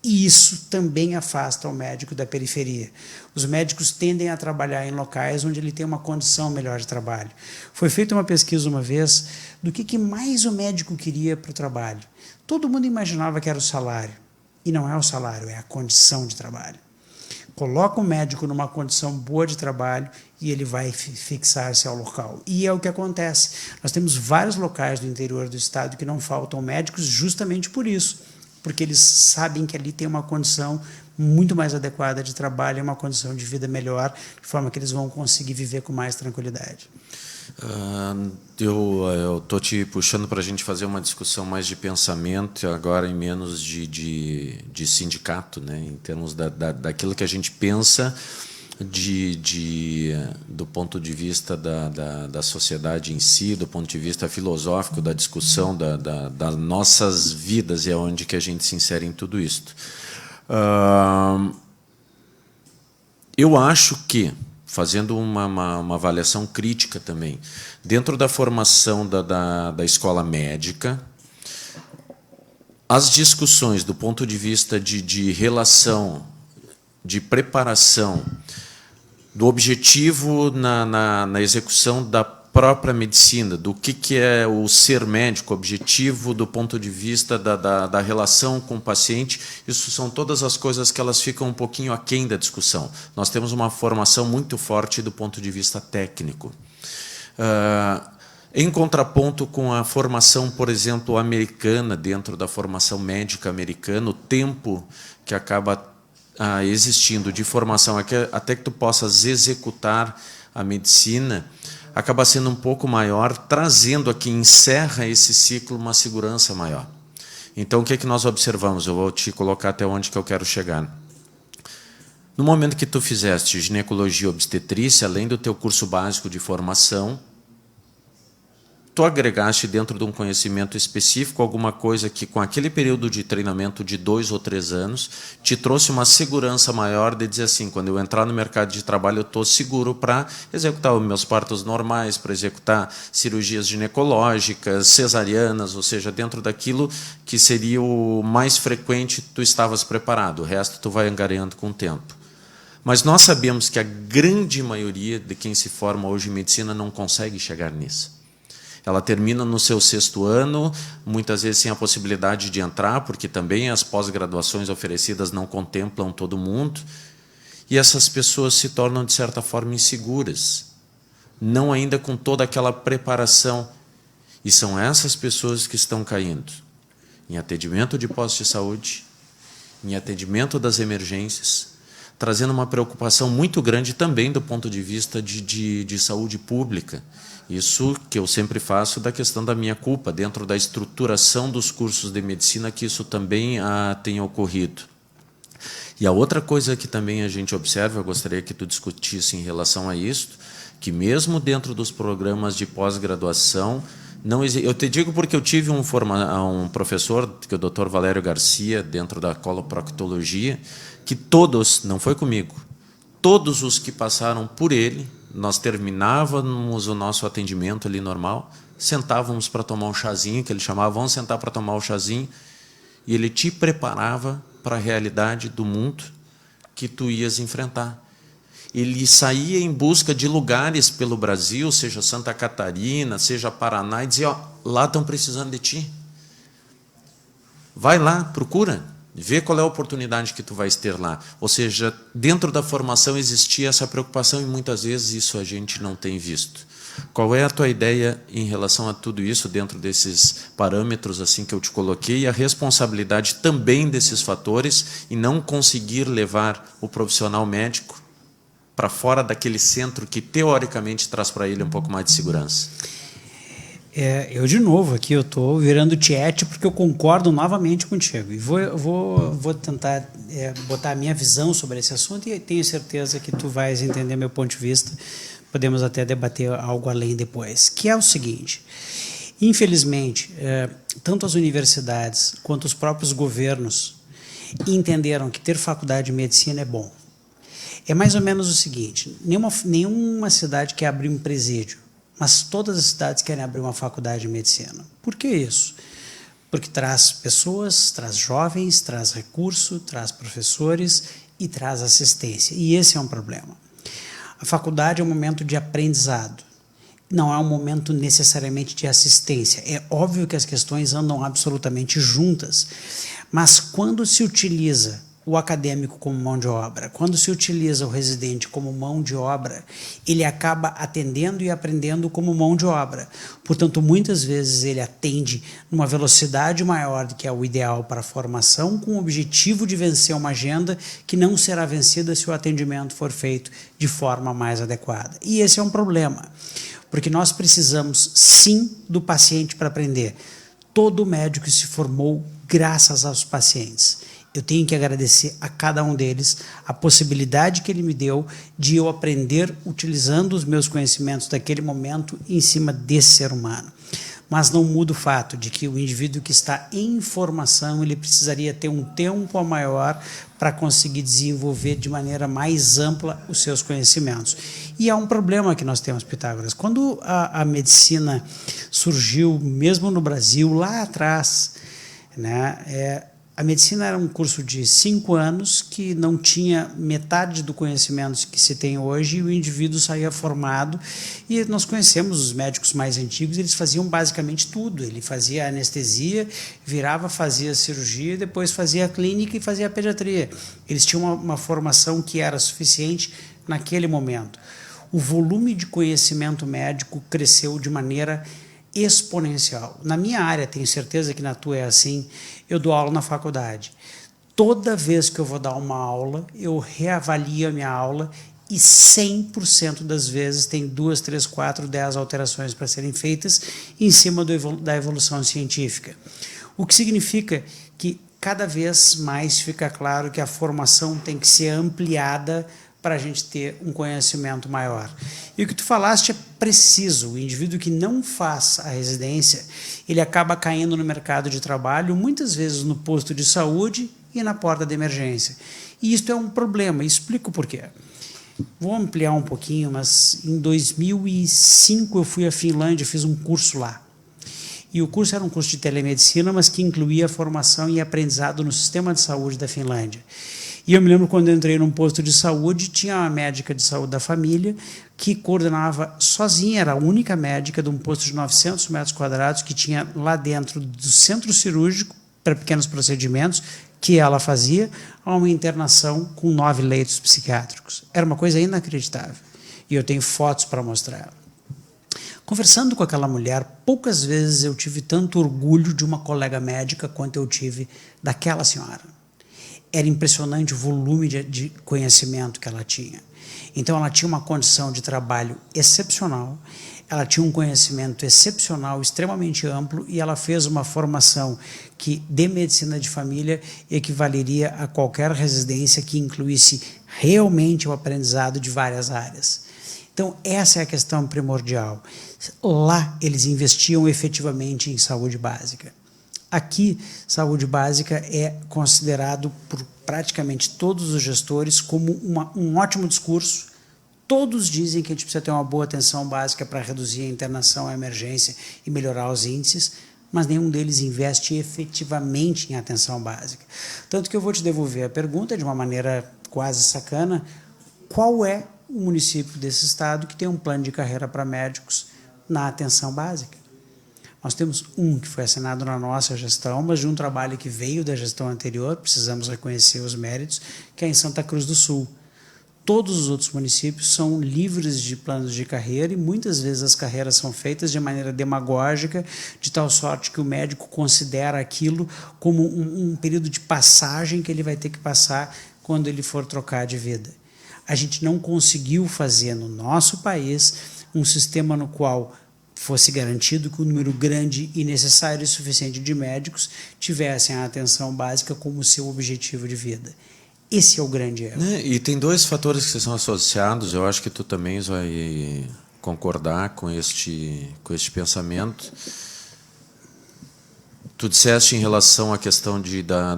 Speaker 5: E isso também afasta o médico da periferia. Os médicos tendem a trabalhar em locais onde ele tem uma condição melhor de trabalho. Foi feita uma pesquisa uma vez do que mais o médico queria para o trabalho. Todo mundo imaginava que era o salário. E não é o salário, é a condição de trabalho. Coloca o médico numa condição boa de trabalho e ele vai fixar-se ao local. E é o que acontece. Nós temos vários locais do interior do estado que não faltam médicos justamente por isso, porque eles sabem que ali tem uma condição muito mais adequada de trabalho, uma condição de vida melhor, de forma que eles vão conseguir viver com mais tranquilidade.
Speaker 4: Eu estou te puxando para a gente fazer uma discussão mais de pensamento, agora em menos de sindicato, né? Em termos daquilo que a gente pensa do ponto de vista da sociedade em si, do ponto de vista filosófico, da discussão das nossas vidas, e é onde que a gente se insere em tudo isto. Eu acho que, fazendo uma avaliação crítica também, dentro da formação da escola médica, as discussões do ponto de vista de relação, de preparação, do objetivo na execução da própria medicina, do que é o ser médico, objetivo do ponto de vista da relação com o paciente, isso são todas as coisas que elas ficam um pouquinho aquém da discussão. Nós temos uma formação muito forte do ponto de vista técnico. Em contraponto com a formação, por exemplo, americana, dentro da formação médica americana, o tempo que acaba existindo de formação até que tu possas executar a medicina, acaba sendo um pouco maior, trazendo aqui, encerra esse ciclo, uma segurança maior. Então, o que é que nós observamos? Eu vou te colocar até onde que eu quero chegar. No momento que tu fizeste ginecologia e obstetrícia, além do teu curso básico de formação, tu agregaste dentro de um conhecimento específico alguma coisa que, com aquele período de treinamento de 2 ou 3 anos, te trouxe uma segurança maior de dizer assim, quando eu entrar no mercado de trabalho, eu estou seguro para executar os meus partos normais, para executar cirurgias ginecológicas, cesarianas, ou seja, dentro daquilo que seria o mais frequente, tu estavas preparado, o resto tu vai angariando com o tempo. Mas nós sabemos que a grande maioria de quem se forma hoje em medicina não consegue chegar nisso. Ela termina no seu 6º ano, muitas vezes sem a possibilidade de entrar, porque também as pós-graduações oferecidas não contemplam todo mundo, e essas pessoas se tornam, de certa forma, inseguras, não ainda com toda aquela preparação. E são essas pessoas que estão caindo em atendimento de postos de saúde, em atendimento das emergências, trazendo uma preocupação muito grande também do ponto de vista de saúde pública. Isso que eu sempre faço da questão da minha culpa, dentro da estruturação dos cursos de medicina, que isso também tenha ocorrido. E a outra coisa que também a gente observa, eu gostaria que tu discutisse em relação a isso, que mesmo dentro dos programas de pós-graduação, eu te digo porque eu tive um professor, que é o Dr. Valério Garcia, dentro da coloproctologia, que todos, não foi comigo, todos os que passaram por ele, nós terminávamos o nosso atendimento ali normal, sentávamos para tomar um chazinho, que ele chamava, vamos sentar para tomar o chazinho, e ele te preparava para a realidade do mundo que tu ias enfrentar. Ele saía em busca de lugares pelo Brasil, seja Santa Catarina, seja Paraná, e dizia, lá estão precisando de ti. Vai lá, procura. Vê qual é a oportunidade que tu vais ter lá. Ou seja, dentro da formação existia essa preocupação e muitas vezes isso a gente não tem visto. Qual é a tua ideia em relação a tudo isso, dentro desses parâmetros assim que eu te coloquei, e a responsabilidade também desses fatores em não conseguir levar o profissional médico para fora daquele centro que teoricamente traz para ele um pouco mais de segurança?
Speaker 5: Eu de novo aqui, eu estou virando tiete porque eu concordo novamente contigo. E vou tentar botar a minha visão sobre esse assunto e tenho certeza que tu vais entender meu ponto de vista. Podemos até debater algo além depois. Que é o seguinte, infelizmente, tanto as universidades quanto os próprios governos entenderam que ter faculdade de medicina é bom. É mais ou menos o seguinte, nenhuma cidade quer abrir um presídio, mas todas as cidades querem abrir uma faculdade de medicina. Por que isso? Porque traz pessoas, traz jovens, traz recurso, traz professores e traz assistência. E esse é um problema. A faculdade é um momento de aprendizado, não é um momento necessariamente de assistência. É óbvio que as questões andam absolutamente juntas, mas quando se utiliza o acadêmico como mão de obra, quando se utiliza o residente como mão de obra, ele acaba atendendo e aprendendo como mão de obra. Portanto, muitas vezes ele atende numa velocidade maior do que é o ideal para a formação, com o objetivo de vencer uma agenda que não será vencida se o atendimento for feito de forma mais adequada. E esse é um problema, porque nós precisamos, sim, do paciente para aprender. Todo médico se formou graças aos pacientes. Eu tenho que agradecer a cada um deles a possibilidade que ele me deu de eu aprender utilizando os meus conhecimentos daquele momento em cima desse ser humano. Mas não muda o fato de que o indivíduo que está em formação, ele precisaria ter um tempo maior para conseguir desenvolver de maneira mais ampla os seus conhecimentos. E há um problema que nós temos, Pitágoras. Quando a medicina surgiu, mesmo no Brasil, lá atrás, né, a medicina era um curso de 5 anos que não tinha metade do conhecimento que se tem hoje e o indivíduo saía formado. E nós conhecemos os médicos mais antigos, eles faziam basicamente tudo. Ele fazia anestesia, virava, fazia cirurgia, depois fazia a clínica e fazia a pediatria. Eles tinham uma formação que era suficiente naquele momento. O volume de conhecimento médico cresceu de maneira exponencial. Na minha área, tenho certeza que na tua é assim, eu dou aula na faculdade. Toda vez que eu vou dar uma aula, eu reavalio a minha aula e 100% das vezes tem 2, 3, 4, 10 alterações para serem feitas em cima da evolução científica. O que significa que cada vez mais fica claro que a formação tem que ser ampliada para a gente ter um conhecimento maior. E o que tu falaste é preciso. O indivíduo que não faz a residência, ele acaba caindo no mercado de trabalho, muitas vezes no posto de saúde e na porta de emergência. E isso é um problema. Explico por quê. Vou ampliar um pouquinho, mas em 2005 eu fui à Finlândia, fiz um curso lá. E o curso era um curso de telemedicina, mas que incluía formação e aprendizado no sistema de saúde da Finlândia. E eu me lembro quando eu entrei num posto de saúde, tinha uma médica de saúde da família que coordenava sozinha, era a única médica de um posto de 900 metros quadrados que tinha lá dentro do centro cirúrgico para pequenos procedimentos, que ela fazia, a uma internação com 9 leitos psiquiátricos. Era uma coisa inacreditável. E eu tenho fotos para mostrar. Conversando com aquela mulher, poucas vezes eu tive tanto orgulho de uma colega médica quanto eu tive daquela senhora. Era impressionante o volume de conhecimento que ela tinha. Então, ela tinha uma condição de trabalho excepcional, ela tinha um conhecimento excepcional, extremamente amplo, e ela fez uma formação que, de medicina de família, equivaleria a qualquer residência que incluísse realmente o aprendizado de várias áreas. Então, essa é a questão primordial. Lá, eles investiam efetivamente em saúde básica. Aqui, saúde básica é considerado por praticamente todos os gestores como um ótimo discurso. Todos dizem que a gente precisa ter uma boa atenção básica para reduzir a internação, a emergência e melhorar os índices, mas nenhum deles investe efetivamente em atenção básica. Tanto que eu vou te devolver a pergunta de uma maneira quase sacana: qual é o município desse estado que tem um plano de carreira para médicos na atenção básica? Nós temos um que foi assinado na nossa gestão, mas de um trabalho que veio da gestão anterior, precisamos reconhecer os méritos, que é em Santa Cruz do Sul. Todos os outros municípios são livres de planos de carreira e muitas vezes as carreiras são feitas de maneira demagógica, de tal sorte que o médico considera aquilo como um período de passagem que ele vai ter que passar quando ele for trocar de vida. A gente não conseguiu fazer no nosso país um sistema no qual fosse garantido que um número grande e necessário e suficiente de médicos tivessem a atenção básica como seu objetivo de vida. Esse é o grande erro.
Speaker 4: E tem dois fatores que são associados, eu acho que tu também vai concordar com este pensamento. Tu disseste em relação à questão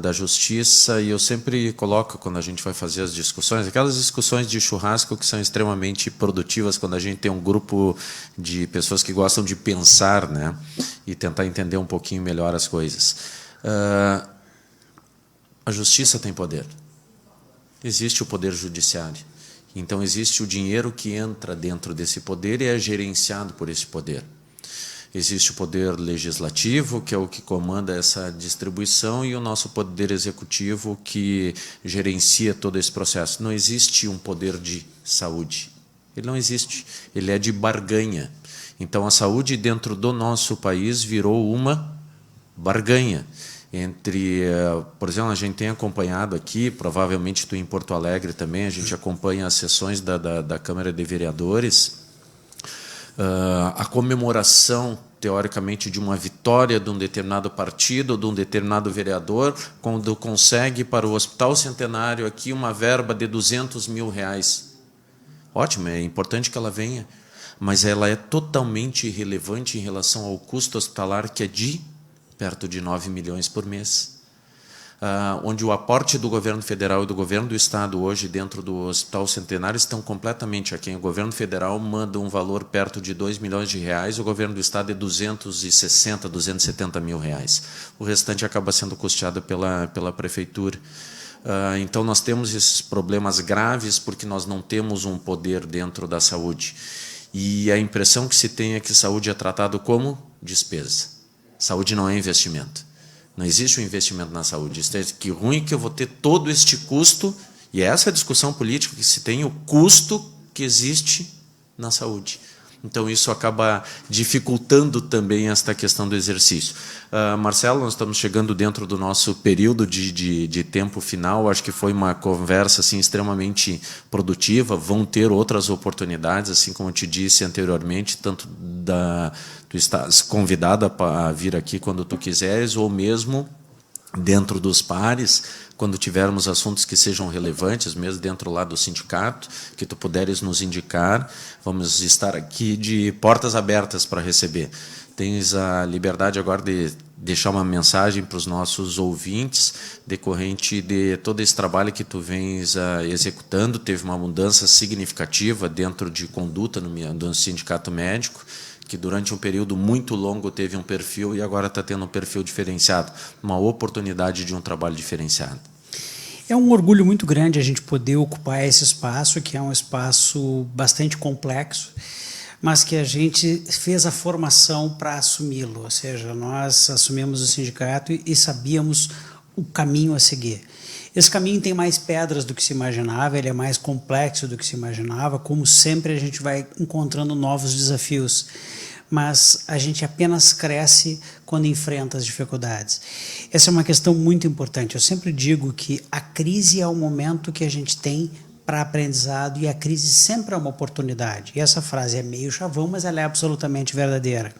Speaker 4: da justiça, e eu sempre coloco, quando a gente vai fazer as discussões, aquelas discussões de churrasco que são extremamente produtivas, quando a gente tem um grupo de pessoas que gostam de pensar, né, e tentar entender um pouquinho melhor as coisas. A justiça tem poder. Existe o poder judiciário. Então, existe o dinheiro que entra dentro desse poder e é gerenciado por esse poder. Existe o poder legislativo, que é o que comanda essa distribuição, e o nosso poder executivo, que gerencia todo esse processo. Não existe um poder de saúde. Ele não existe. Ele é de barganha. Então, a saúde dentro do nosso país virou uma barganha. Por exemplo, a gente tem acompanhado aqui, provavelmente tu em Porto Alegre também, a gente acompanha as sessões da Câmara de Vereadores, a comemoração, teoricamente, de uma vitória de um determinado partido, de um determinado vereador, quando consegue para o Hospital Centenário aqui uma verba de R$200 mil. Ótimo, é importante que ela venha, mas ela é totalmente irrelevante em relação ao custo hospitalar, que é de perto de 9 milhões por mês. Onde o aporte do governo federal e do governo do estado hoje dentro do Hospital Centenário estão completamente aquém. O governo federal manda um valor perto de R$2 milhões, o governo do estado é 260, 270 mil reais. O restante acaba sendo custeado pela prefeitura. Então, nós temos esses problemas graves porque nós não temos um poder dentro da saúde. E a impressão que se tem é que saúde é tratado como despesa. Saúde não é investimento. Não existe um investimento na saúde. Que ruim que eu vou ter todo este custo, e é essa a discussão política que se tem, o custo que existe na saúde. Então, isso acaba dificultando também esta questão do exercício. Marcelo, nós estamos chegando dentro do nosso período de tempo final. Acho que foi uma conversa assim, extremamente produtiva. Vão ter outras oportunidades, assim como eu te disse anteriormente, tanto tu estás convidada a vir aqui quando tu quiseres, ou mesmo dentro dos pares, quando tivermos assuntos que sejam relevantes, mesmo dentro lá do sindicato, que tu puderes nos indicar, vamos estar aqui de portas abertas para receber. Tens a liberdade agora de deixar uma mensagem para os nossos ouvintes, decorrente de todo esse trabalho que tu vens executando. Teve uma mudança significativa dentro de conduta no sindicato médico, que durante um período muito longo teve um perfil e agora está tendo um perfil diferenciado, uma oportunidade de um trabalho diferenciado.
Speaker 5: É um orgulho muito grande a gente poder ocupar esse espaço, que é um espaço bastante complexo, mas que a gente fez a formação para assumi-lo, ou seja, nós assumimos o sindicato e sabíamos o caminho a seguir. Esse caminho tem mais pedras do que se imaginava, ele é mais complexo do que se imaginava, como sempre a gente vai encontrando novos desafios, mas a gente apenas cresce quando enfrenta as dificuldades. Essa é uma questão muito importante. Eu sempre digo que a crise é o momento que a gente tem para aprendizado, e a crise sempre é uma oportunidade. E essa frase é meio chavão, mas ela é absolutamente verdadeira.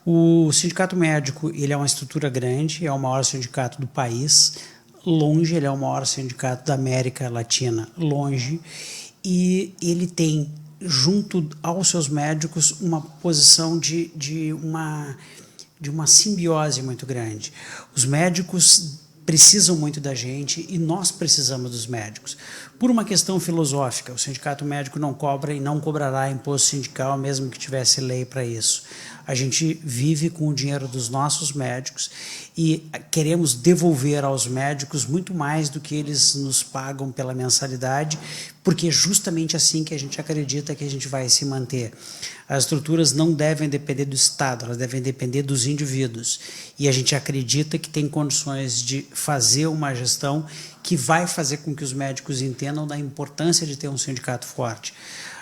Speaker 5: O sindicato médico, ele é uma estrutura grande, é o maior sindicato do país, longe, ele é o maior sindicato da América Latina, longe, e ele tem, junto aos seus médicos, uma posição de uma simbiose muito grande. Os médicos precisam muito da gente e nós precisamos dos médicos. Por uma questão filosófica, o sindicato médico não cobra e não cobrará imposto sindical, mesmo que tivesse lei para isso. A gente vive com o dinheiro dos nossos médicos e queremos devolver aos médicos muito mais do que eles nos pagam pela mensalidade, porque é justamente assim que a gente acredita que a gente vai se manter. As estruturas não devem depender do Estado, elas devem depender dos indivíduos. E a gente acredita que tem condições de fazer uma gestão que vai fazer com que os médicos entendam da importância de ter um sindicato forte.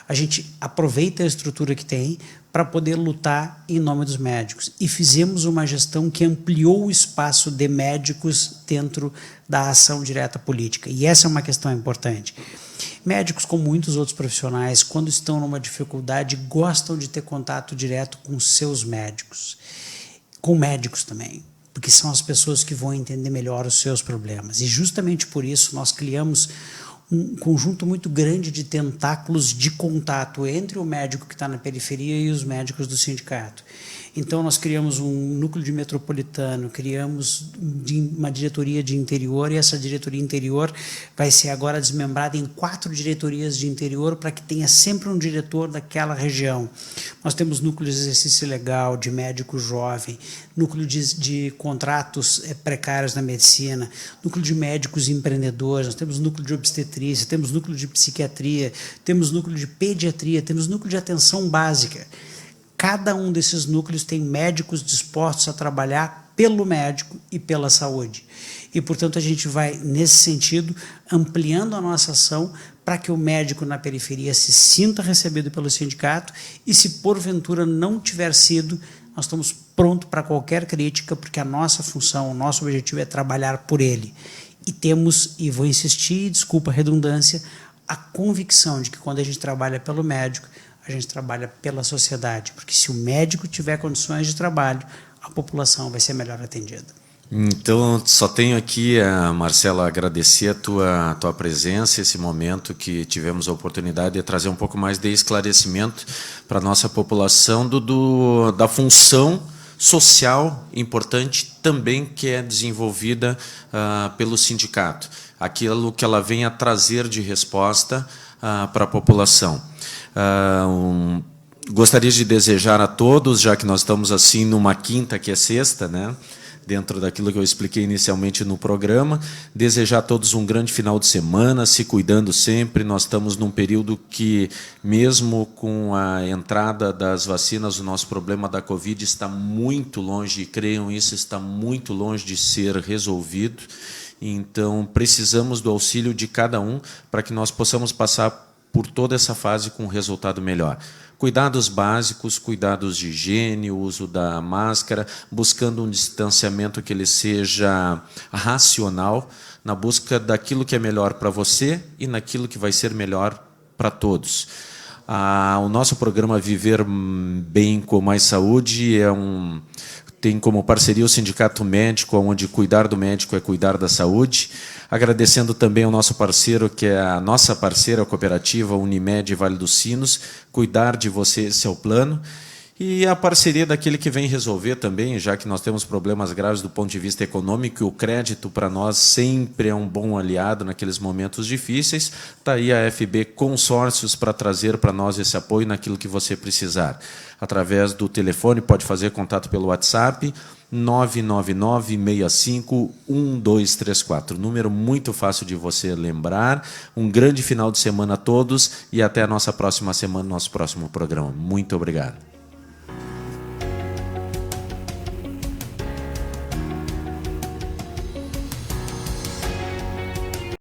Speaker 5: A gente aproveita a estrutura que tem para poder lutar em nome dos médicos. E fizemos uma gestão que ampliou o espaço de médicos dentro da ação direta política. E essa é uma questão importante. Médicos, como muitos outros profissionais, quando estão numa dificuldade, gostam de ter contato direto com seus médicos, com médicos também, porque são as pessoas que vão entender melhor os seus problemas. E justamente por isso nós criamos um conjunto muito grande de tentáculos de contato entre o médico que está na periferia e os médicos do sindicato. Então, nós criamos um núcleo de metropolitano, criamos uma diretoria de interior, e essa diretoria interior vai ser agora desmembrada em 4 diretorias de interior para que tenha sempre um diretor daquela região. Nós temos núcleo de exercício legal, de médico jovem, núcleo de contratos precários na medicina, núcleo de médicos empreendedores, nós temos núcleo de obstetrícia, temos núcleo de psiquiatria, temos núcleo de pediatria, temos núcleo de atenção básica. Cada um desses núcleos tem médicos dispostos a trabalhar pelo médico e pela saúde. E, portanto, a gente vai, nesse sentido, ampliando a nossa ação para que o médico na periferia se sinta recebido pelo sindicato e, se porventura não tiver sido, nós estamos prontos para qualquer crítica, porque a nossa função, o nosso objetivo é trabalhar por ele. E temos, e vou insistir, desculpa a redundância, a convicção de que quando a gente trabalha pelo médico, a gente trabalha pela sociedade, porque se o médico tiver condições de trabalho, a população vai ser melhor atendida.
Speaker 4: Então, só tenho aqui, Marcelo, agradecer a tua presença, esse momento que tivemos a oportunidade de trazer um pouco mais de esclarecimento para a nossa população da função social importante também que é desenvolvida pelo sindicato, aquilo que ela vem a trazer de resposta para a população. Gostaria de desejar a todos, já que nós estamos assim numa quinta que é sexta, né? Dentro daquilo que eu expliquei inicialmente no programa, desejar a todos um grande final de semana, se cuidando sempre. Nós estamos num período que, mesmo com a entrada das vacinas, o nosso problema da Covid está muito longe, e creiam isso, está muito longe de ser resolvido. Então, precisamos do auxílio de cada um para que nós possamos passar por toda essa fase com um resultado melhor. Cuidados básicos, cuidados de higiene, o uso da máscara, buscando um distanciamento que ele seja racional, na busca daquilo que é melhor para você e naquilo que vai ser melhor para todos. O nosso programa Viver Bem com Mais Saúde tem como parceria o Sindicato Médico, onde cuidar do médico é cuidar da saúde. Agradecendo também ao nosso parceiro, que é a nossa parceira, a cooperativa Unimed Vale dos Sinos. Cuidar de você, esse é o plano. E a parceria daquele que vem resolver também, já que nós temos problemas graves do ponto de vista econômico, e o crédito para nós sempre é um bom aliado naqueles momentos difíceis. Está aí a FB Consórcios para trazer para nós esse apoio naquilo que você precisar. Através do telefone, pode fazer contato pelo WhatsApp, 999-65-1234. Número muito fácil de você lembrar. Um grande final de semana a todos e até a nossa próxima semana, nosso próximo programa. Muito obrigado.